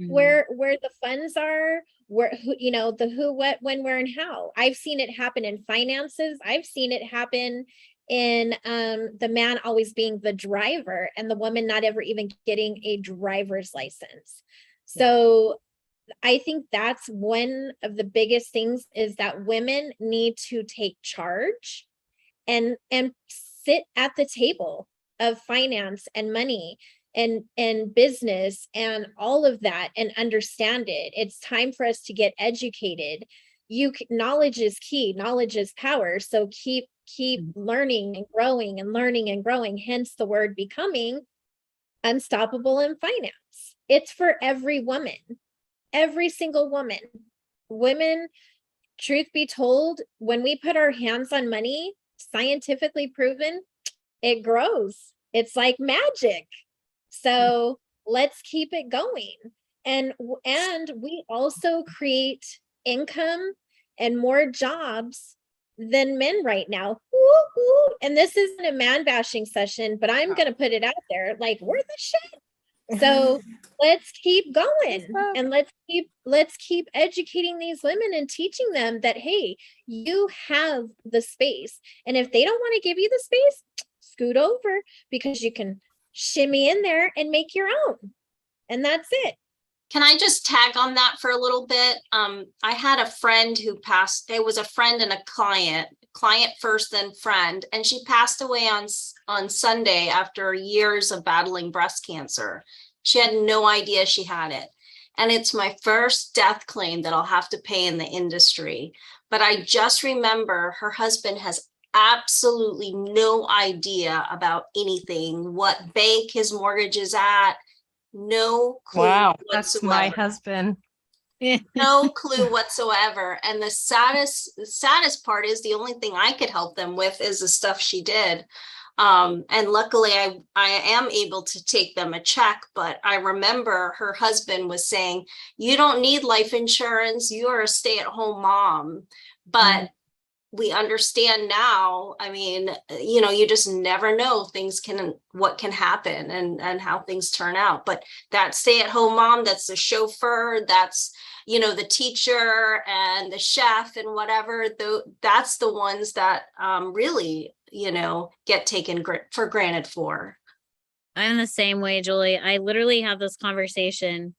where the funds are, where, you know, the who, what, when, where, and how. I've seen it happen in finances. I've seen it happen in the man always being the driver and the woman not ever even getting a driver's license. So I think that's one of the biggest things, is that women need to take charge and sit at the table of finance and money and business and all of that, and understand it. It's time for us to get educated. Knowledge is key, knowledge is power. So keep learning and growing and learning and growing, hence the word becoming unstoppable in finance. It's for every woman, every single woman. Women, truth be told, when we put our hands on money, scientifically proven, it grows. It's like magic. So let's keep it going. And we also create income and more jobs than men right now. And this isn't a man bashing session, but I'm going to put it out there. Like, we're the shit. So let's keep going, and let's keep educating these women and teaching them that, hey, you have the space. And if they don't want to give you the space, scoot over, because you can shimmy in there and make your own. And that's it. Can I just tag on that for a little bit? I had a friend who passed. It was a friend and a client first, then friend, and she passed away on Sunday after years of battling breast cancer. She had no idea she had it. And it's my first death claim that I'll have to pay in the industry. But I just remember her husband has absolutely no idea about anything, what bank his mortgage is at, no clue Wow, whatsoever. that's my husband. No clue whatsoever. And the saddest part is the only thing I could help them with is the stuff she did. And luckily I am able to take them a check, but I remember her husband was saying, you don't need life insurance, you're a stay-at-home mom. But we understand now, I mean, you know, you just never know what can happen and how things turn out. But that stay-at-home mom, that's the chauffeur, that's, you know, the teacher and the chef and whatever, that's the ones that really, you know, get taken for granted for. I'm the same way, Julie. I literally have this conversation.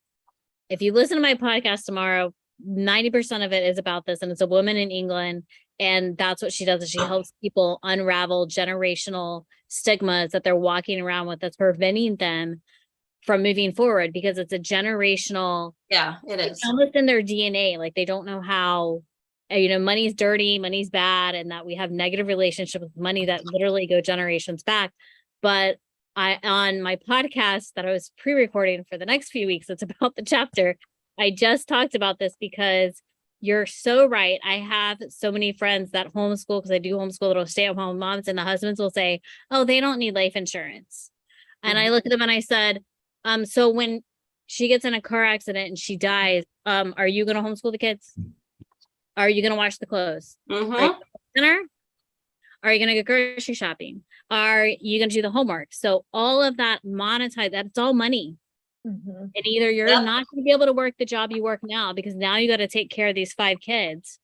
If you listen to my podcast tomorrow, 90% of it is about this, and it's a woman in England, and that's what she does, is she helps people unravel generational stigmas that they're walking around with that's preventing them from moving forward, because it's a generational, yeah, it is it's almost in their DNA. Like, they don't know how, you know, money's dirty, money's bad, and that we have negative relationships with money that literally go generations back. But on my podcast that I was pre-recording for the next few weeks, it's about the chapter, I just talked about this, because you're so right. I have so many friends that homeschool, because I do homeschool little stay-at-home moms, and the husbands will say, oh, they don't need life insurance. And I looked at them and I said, so when she gets in a car accident and she dies, are you going to homeschool the kids? Are you going to wash the clothes? Are you going to cook dinner? Are you going to go grocery shopping? Are you going to do the homework? So all of that monetized, that's all money. And either you're not going to be able to work the job you work now, because now you got to take care of these 5 kids,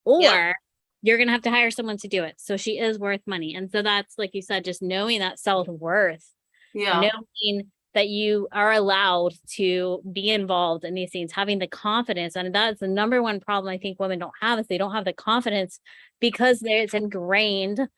or you're going to have to hire someone to do it. So she is worth money. And so that's, like you said, just knowing that self-worth, knowing that you are allowed to be involved in these things, having the confidence. And that's the number one problem I think women don't have, is they don't have the confidence, because it's ingrained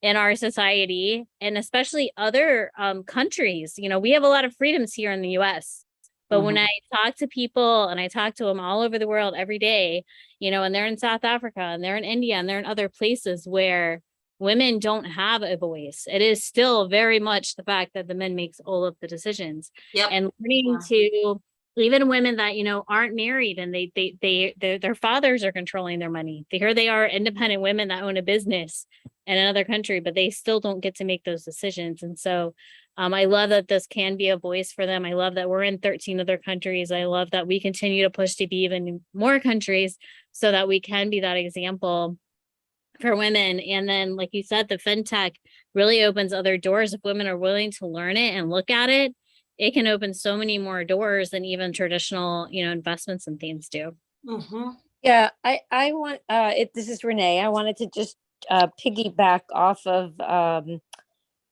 in our society, and especially other countries. You know, we have a lot of freedoms here in the US, but when I talk to people, and I talk to them all over the world every day, you know, and they're in South Africa, and they're in India, and they're in other places where women don't have a voice. It is still very much the fact that the men makes all of the decisions. And learning to, even women that, you know, aren't married, and their fathers are controlling their money. Here they are, independent women that own a business in another country, but they still don't get to make those decisions. And so I love that this can be a voice for them. I love that we're in 13 other countries. I love that we continue to push to be even more countries, so that we can be that example for women. And then, like you said, the fintech really opens other doors. If women are willing to learn it and look at it, it can open so many more doors than even traditional, you know, investments and things do. Yeah, I want this is Renee. I wanted to just piggyback off of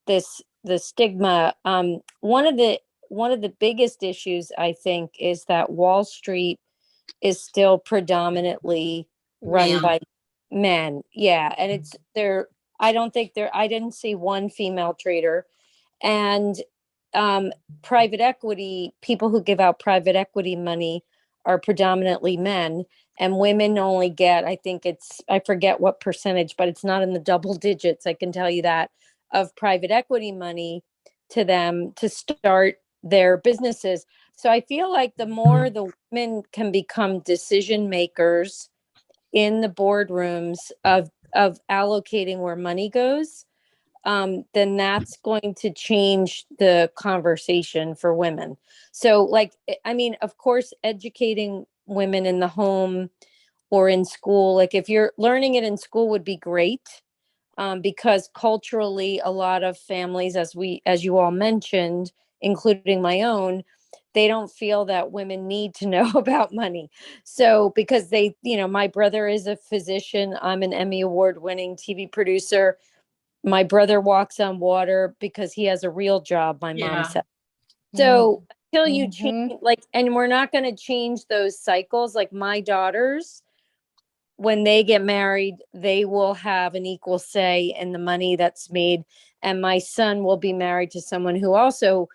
the stigma. One of the biggest issues, I think, is that Wall Street is still predominantly run by men. Yeah, and it's there. I didn't see one female trader. And private equity, people who give out private equity money are predominantly men, and women only get, I forget what percentage, but it's not in the double digits, I can tell you that, of private equity money to them to start their businesses. So I feel like the more the women can become decision makers in the boardrooms of allocating where money goes, then that's going to change the conversation for women. So, like, I mean, of course, educating women in the home or in school, like if you're learning it in school, would be great, because culturally, a lot of families, as you all mentioned, including my own, they don't feel that women need to know about money. So because they, you know, my brother is a physician, I'm an Emmy award-winning TV producer. My brother walks on water because he has a real job, my mom said. So until you change, like, and we're not going to change those cycles. Like my daughters, when they get married, they will have an equal say in the money that's made. And my son will be married to someone who also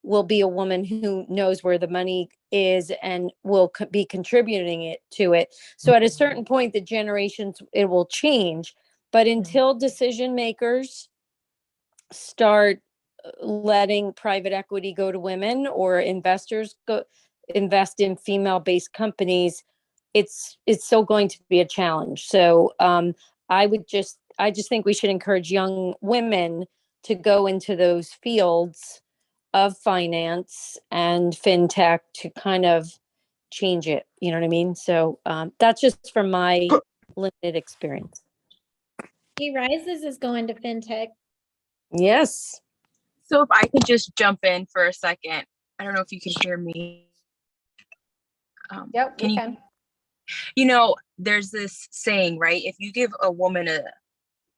will be a woman who knows where the money is and will be contributing it to it. So at a certain point, the generations, it will change. But until decision makers start letting private equity go to women or investors go invest in female-based companies, it's still going to be a challenge. So I just think we should encourage young women to go into those fields of finance and fintech to kind of change it. You know what I mean? So that's just from my limited experience. She Rises is going to fintech. Yes. So if I could just jump in for a second, I don't know if you can hear me. Yep, you can. You know, there's this saying, right? If you give a woman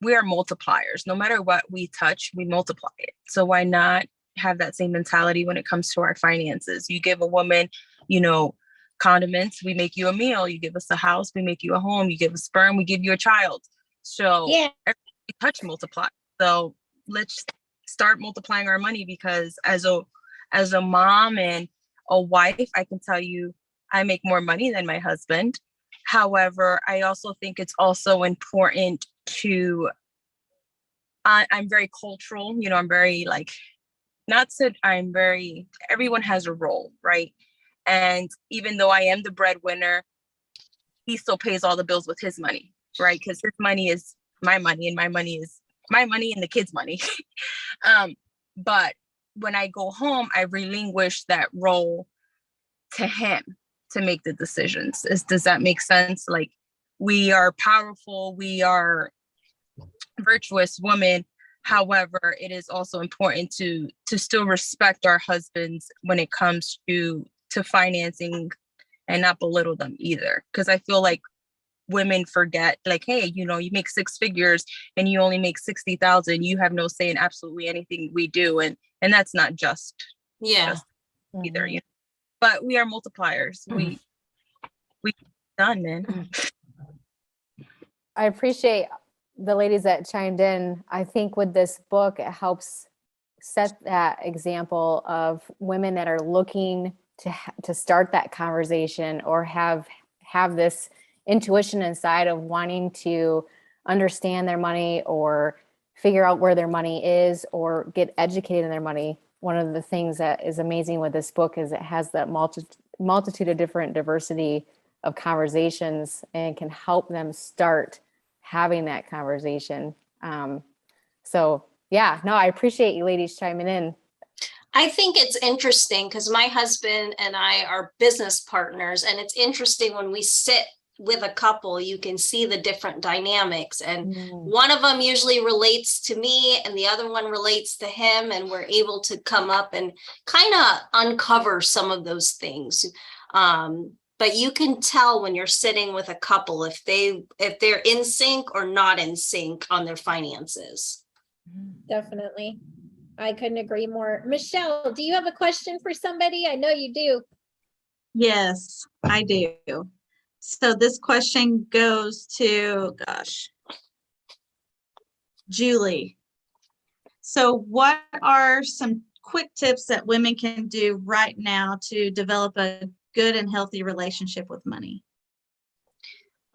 we are multipliers. No matter what we touch, we multiply it. So why not have that same mentality when it comes to our finances? You give a woman, you know, condiments, we make you a meal. You give us a house, we make you a home. You give us sperm, we give you a child. So yeah, everything we touch multiply. So let's start multiplying our money, because as a mom and a wife, I can tell you I make more money than my husband. However, I also think it's also important to I'm very cultural, you know, I'm very like, everyone has a role, right? And even though I am the breadwinner, he still pays all the bills with his money, right? Because his money is my money and my money is my money and the kids' money. But when I go home, I relinquish that role to him to make the decisions. Does that make sense? Like, we are powerful, we are virtuous women. However, it is also important to still respect our husbands when it comes to financing, and not belittle them either. Because I feel like women forget, like, hey, you know, you make 6 figures and you only make 60,000. You have no say in absolutely anything we do, and that's not just either. You know? But we are multipliers. We done, man. I appreciate the ladies that chimed in. I think with this book, it helps set that example of women that are looking to start that conversation or have this intuition inside of wanting to understand their money or figure out where their money is or get educated in their money. One of the things that is amazing with this book is it has that multitude of different diversity of conversations and can help them start having that conversation. So yeah, no, I appreciate you ladies chiming in. I think it's interesting because my husband and I are business partners, and it's interesting when we sit with a couple, you can see the different dynamics, and one of them usually relates to me and the other one relates to him, and we're able to come up and kind of uncover some of those things. But you can tell when you're sitting with a couple if they're in sync or not in sync on their finances. Definitely. I couldn't agree more. Michelle, do you have a question for somebody? I know you do. Yes, I do. So this question goes to, Julie. So what are some quick tips that women can do right now to develop a good and healthy relationship with money?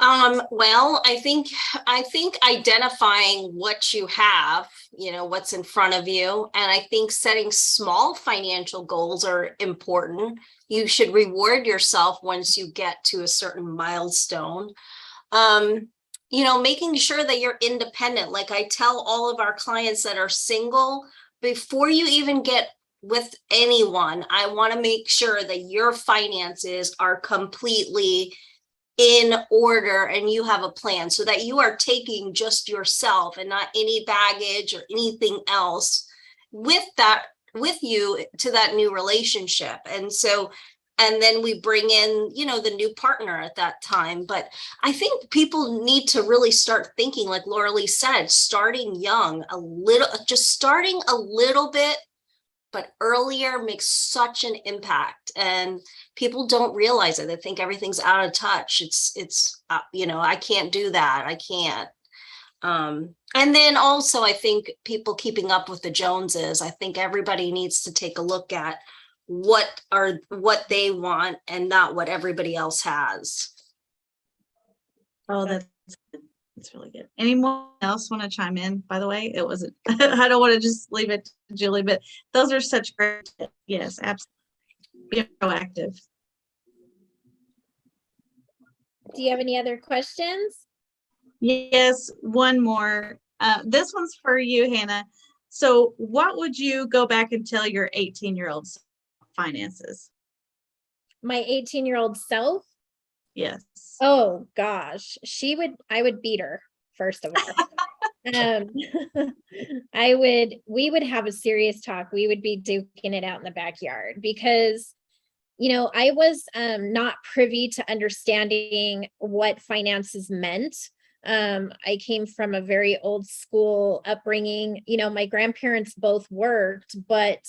Well, I think identifying what you have, you know, what's in front of you. And I think setting small financial goals are important. You should reward yourself once you get to a certain milestone. You know, making sure that you're independent. Like I tell all of our clients that are single, before you even get with anyone, I want to make sure that your finances are completely in order and you have a plan, so that you are taking just yourself and not any baggage or anything else with you to that new relationship. And so, and then we bring in, you know, the new partner at that time. But I think people need to really start thinking, like Laura Lee said, starting young, just starting a little bit, but earlier makes such an impact, and people don't realize it. They think everything's out of touch. It's you know, I can't do that. I can't. And then also, I think people keeping up with the Joneses, I think everybody needs to take a look at what they want and not what everybody else has. Oh, that's really good. Anyone else want to chime in? By the way, it wasn't, I don't want to just leave it to Julie, but those are such great tips. Yes, absolutely. Be proactive. Do you have any other questions? Yes, one more. This one's for you, Hannah. So what would you go back and tell your 18-year-old finances? My 18-year-old self? Yes. Oh gosh, I would beat her, first of all. We would have a serious talk. We would be duking it out in the backyard because, I was not privy to understanding what finances meant. I came from a very old school upbringing. My grandparents both worked, but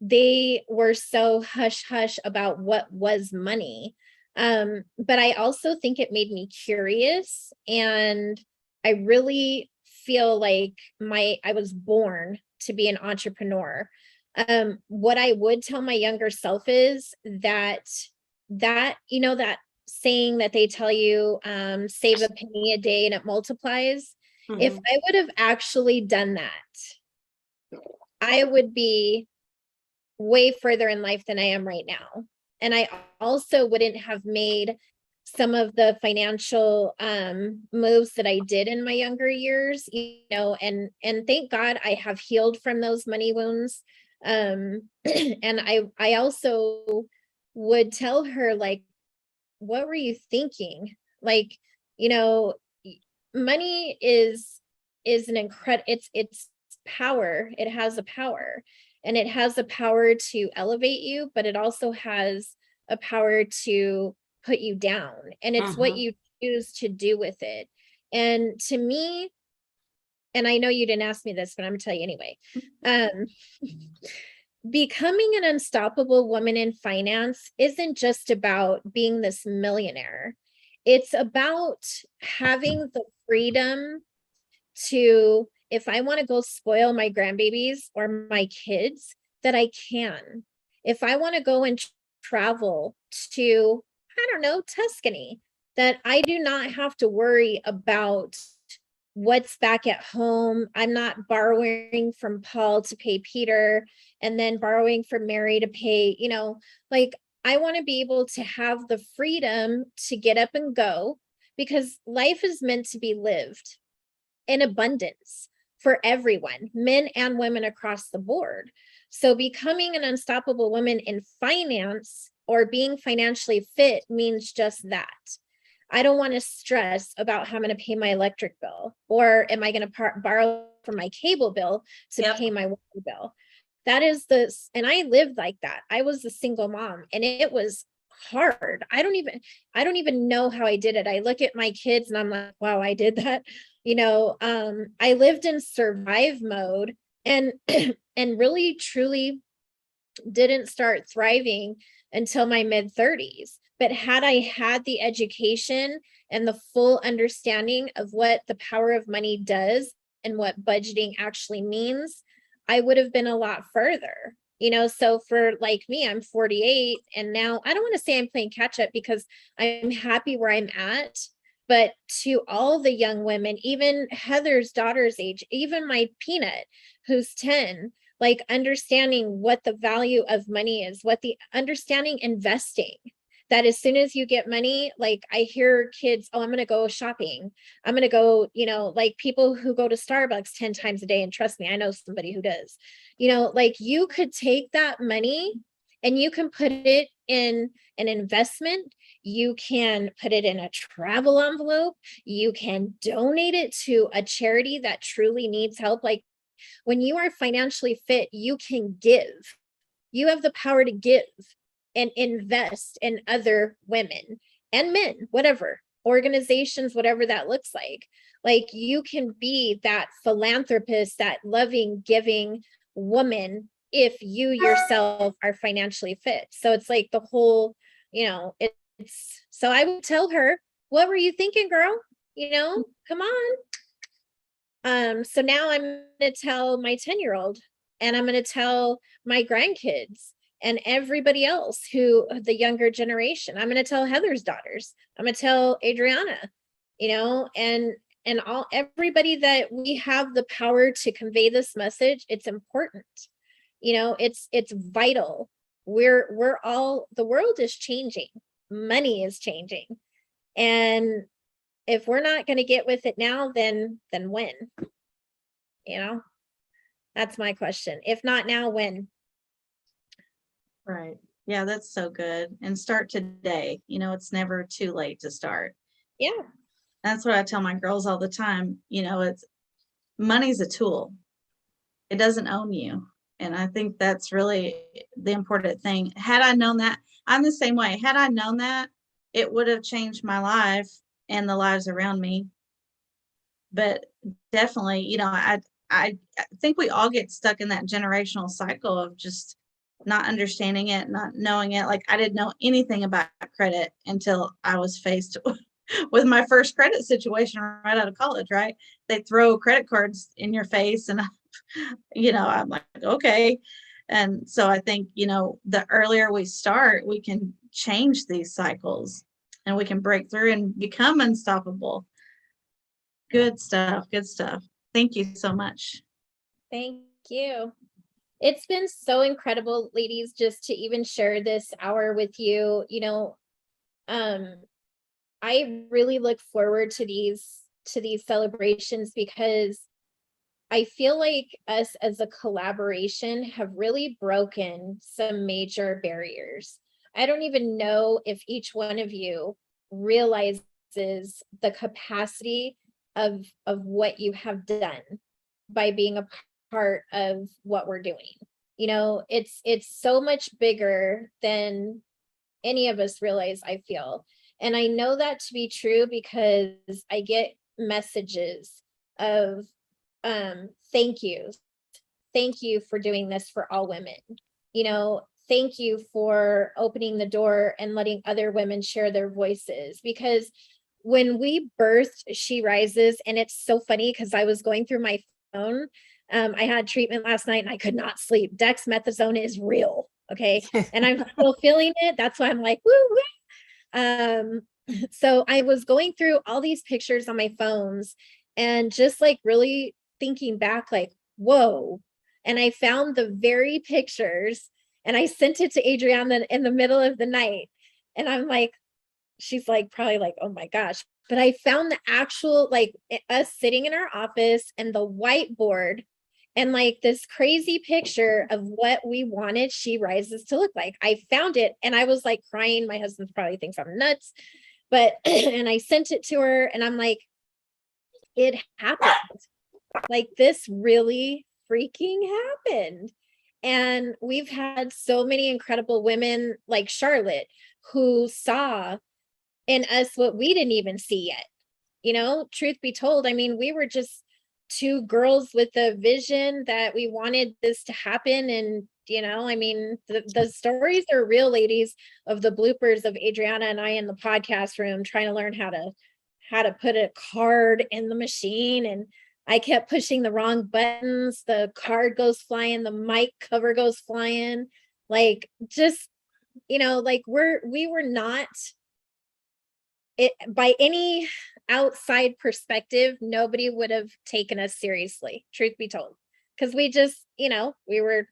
they were so hush hush about what was money. But I also think it made me curious, and I really feel like I was born to be an entrepreneur. What I would tell my younger self is that that saying that they tell you, save a penny a day and it multiplies. If I would have actually done that, I would be way further in life than I am right now. And I also wouldn't have made some of the financial moves that I did in my younger years, and thank God I have healed from those money wounds. And I also would tell her, like, what were you thinking? Like, money is an incredible, it's power. It has a power, and it has a power to elevate you, but it also has a power to put you down, and it's what you choose to do with it. And to me, and I know you didn't ask me this, but I'm gonna tell you anyway. Becoming an unstoppable woman in finance isn't just about being this millionaire. It's about having the freedom to, if I want to go spoil my grandbabies or my kids, that I can. If I want to go and travel to, I don't know, Tuscany, that I do not have to worry about what's back at home. I'm not borrowing from Paul to pay Peter and then borrowing from Mary to pay, like, I want to be able to have the freedom to get up and go, because life is meant to be lived in abundance for everyone, men and women across the board. So becoming an unstoppable woman in finance, or being financially fit, means just that. I don't want to stress about how I'm going to pay my electric bill, or am I going to borrow from my cable bill to pay my water bill. That is and I lived like that. I was a single mom, and it was hard. I don't even know how I did it. I look at my kids and I'm like, wow, I did that. I lived in survive mode, and and really truly didn't start thriving until my mid 30s. But had I had the education and the full understanding of what the power of money does and what budgeting actually means, I would have been a lot further. So for like me, I'm 48, and now I don't want to say I'm playing catch up, because I'm happy where I'm at. But to all the young women, even Heather's daughter's age, even my Peanut, who's 10, like, understanding what the value of money is, understanding investing, that as soon as you get money, like, I hear kids, oh, I'm going to go shopping. I'm going to go, like people who go to Starbucks 10 times a day. And trust me, I know somebody who does, like, you could take that money and you can put it in an investment. You can put it in a travel envelope. You can donate it to a charity that truly needs help. Like, when you are financially fit, you can give. You have the power to give and invest in other women and men, whatever, organizations, whatever that looks like. Like, you can be that philanthropist, that loving, giving woman, if you yourself are financially fit. So it's like the whole, so I would tell her, what were you thinking, girl? Come on. So now I'm going to tell my 10-year-old, and I'm going to tell my grandkids and everybody else who the younger generation. I'm going to tell Heather's daughters. I'm going to tell Adriana, and all everybody that we have the power to convey this message. It's important. It's vital. We're all, the world is changing. Money is changing. And if we're not going to get with it now, then when? That's my question. If not now, when? Right. Yeah, that's so good. And start today. It's never too late to start. Yeah. That's what I tell my girls all the time. It's money's a tool. It doesn't own you. And I think that's really the important thing. Had I known that, I'm the same way. Had I known that, it would have changed my life and the lives around me. But definitely, I think we all get stuck in that generational cycle of just not understanding it, not knowing it. Like I didn't know anything about credit until I was faced with my first credit situation right out of college, right? They throw credit cards in your face and, I'm like, okay. And so I think, the earlier we start, we can change these cycles and we can break through and become unstoppable. Good stuff. Good stuff. Thank you so much. Thank you. It's been so incredible, ladies, just to even share this hour with you. I really look forward to these celebrations because I feel like us as a collaboration have really broken some major barriers. I don't even know if each one of you realizes the capacity of what you have done by being a part of what we're doing. It's so much bigger than any of us realize, I feel. And I know that to be true because I get messages of thank you. Thank you for doing this for all women. Thank you for opening the door and letting other women share their voices. Because when we birthed She Rises, and it's so funny because I was going through my phone. I had treatment last night and I could not sleep. Dexamethasone is real. Okay. And I'm still feeling it. That's why I'm like, woo. So I was going through all these pictures on my phones and just like really thinking back, like, whoa. And I found the very pictures and I sent it to Adriana in the middle of the night. And I'm like, she's like, probably like, oh my gosh. But I found the actual, like us sitting in our office and the whiteboard and like this crazy picture of what we wanted She Rises to look like. I found it and I was like crying. My husband probably thinks I'm nuts, but, and I sent it to her and I'm like, it happened. Like this really freaking happened. And we've had so many incredible women like Charlotte who saw in us what we didn't even see yet. Truth be told, I mean, we were just two girls with a vision that we wanted this to happen. And, I mean, the stories are real, ladies, of the bloopers of Adriana and I in the podcast room trying to learn how to put a card in the machine. And I kept pushing the wrong buttons. The card goes flying, the mic cover goes flying. Like, just, like we were not it by any outside perspective, nobody would have taken us seriously, truth be told, because we just, we were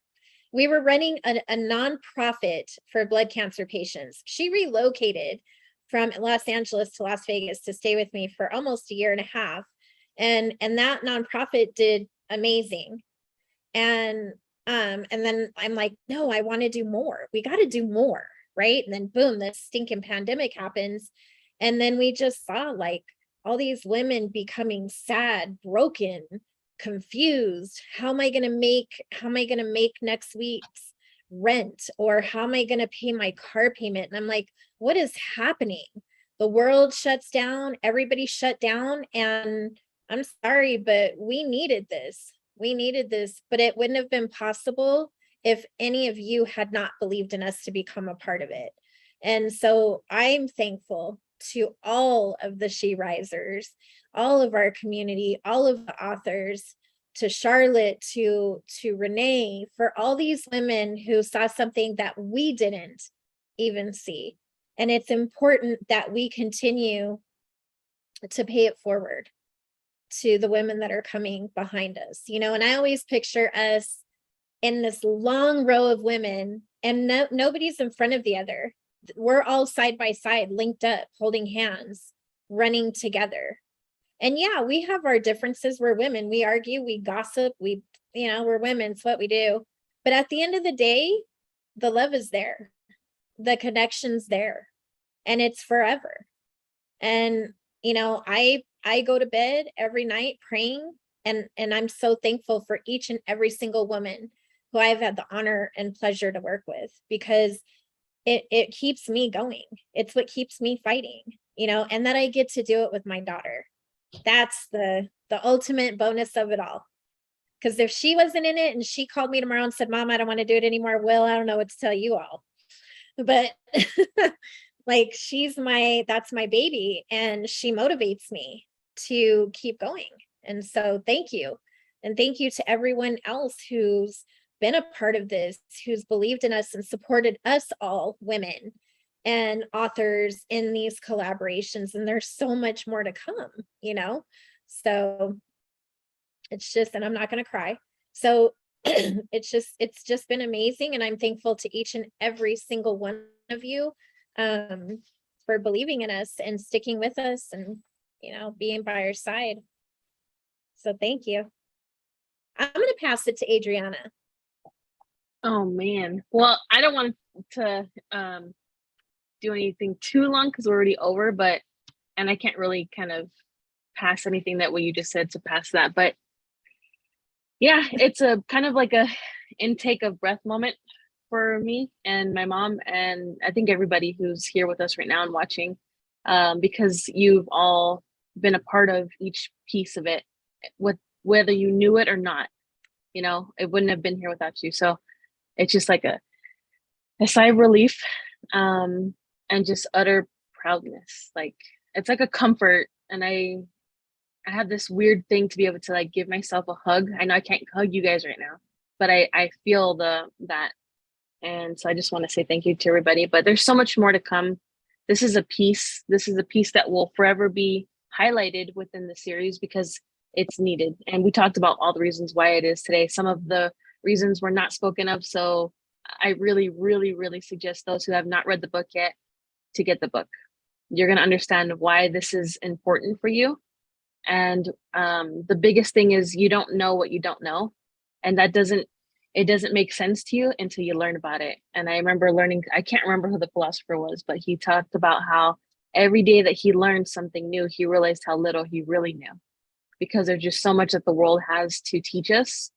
running a nonprofit for blood cancer patients. She relocated from Los Angeles to Las Vegas to stay with me for almost a year and a half, and that nonprofit did amazing. And then I'm like, no, I want to do more. We got to do more, right? And then boom, this stinking pandemic happens. And then we just saw like all these women becoming sad, broken, confused. How am I going to make next week's rent? Or how am I going to pay my car payment? And I'm like, what is happening? The world shuts down, everybody shut down. And I'm sorry, but we needed this. But it wouldn't have been possible if any of you had not believed in us to become a part of it. And so I'm thankful to all of the She Risers, all of our community, all of the authors, to Charlotte, to Renee, for all these women who saw something that we didn't even see. And it's important that we continue to pay it forward to the women that are coming behind us, you know. And I always picture us in this long row of women, and nobody's in front of the other. We're all side by side, linked up, holding hands, running together. And yeah, we have our differences. We're women. We argue, we gossip, we're women. It's what we do. But at the end of the day, the love is there. The connection's there. And it's forever. And, I go to bed every night praying, and I'm so thankful for each and every single woman who I've had the honor and pleasure to work with, because it keeps me going. It's what keeps me fighting, and that I get to do it with my daughter. That's the ultimate bonus of it all. Because if she wasn't in it and she called me tomorrow and said, Mom, I don't want to do it anymore, well, I don't know what to tell you all. But like, that's my baby, and she motivates me to keep going. And so thank you. And thank you to everyone else who's been a part of this, who's believed in us and supported us all, women and authors, in these collaborations. And there's so much more to come, so it's just, and I'm not going to cry. So it's just been amazing. And I'm thankful to each and every single one of you for believing in us and sticking with us, and, being by our side. So thank you. I'm going to pass it to Adriana. Oh man. Well, I don't want to do anything too long because we're already over, and I can't really kind of pass anything that what you just said to pass that. But yeah, it's a kind of like a intake of breath moment for me and my mom, and I think everybody who's here with us right now and watching, because you've all been a part of each piece of it, whether you knew it or not. It wouldn't have been here without you. So it's just like a sigh of relief, and just utter proudness. Like, it's like a comfort. And I have this weird thing to be able to like give myself a hug. I know I can't hug you guys right now, but I feel that. And so I just want to say thank you to everybody, but there's so much more to come. This is a piece that will forever be highlighted within the series because it's needed. And we talked about all the reasons why it is today. Some of the reasons were not spoken of. So I really, really, really suggest those who have not read the book yet to get the book. You're going to understand why this is important for you. And the biggest thing is you don't know what you don't know. And it doesn't make sense to you until you learn about it. And I remember learning, I can't remember who the philosopher was, but he talked about how every day that he learned something new, he realized how little he really knew, because there's just so much that the world has to teach us.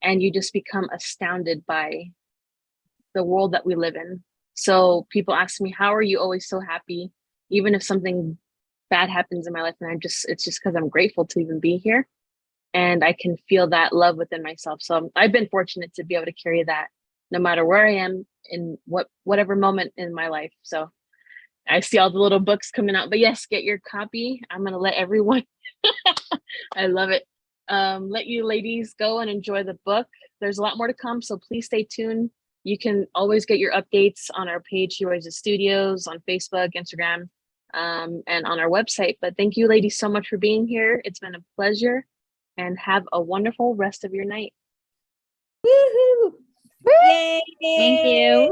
And you just become astounded by the world that we live in. So people ask me, how are you always so happy? Even if something bad happens in my life, and it's just because I'm grateful to even be here. And I can feel that love within myself. So I've been fortunate to be able to carry that no matter where I am in whatever moment in my life. So I see all the little books coming out, but yes, get your copy. I'm going to let everyone, I love it. Let you ladies go and enjoy the book. There's a lot more to come, so please stay tuned. You can always get your updates on our page, She Rises Studios, on Facebook, Instagram, and on our website. But thank you ladies so much for being here. It's been a pleasure, and have a wonderful rest of your night. Woohoo! Yay! Thank you.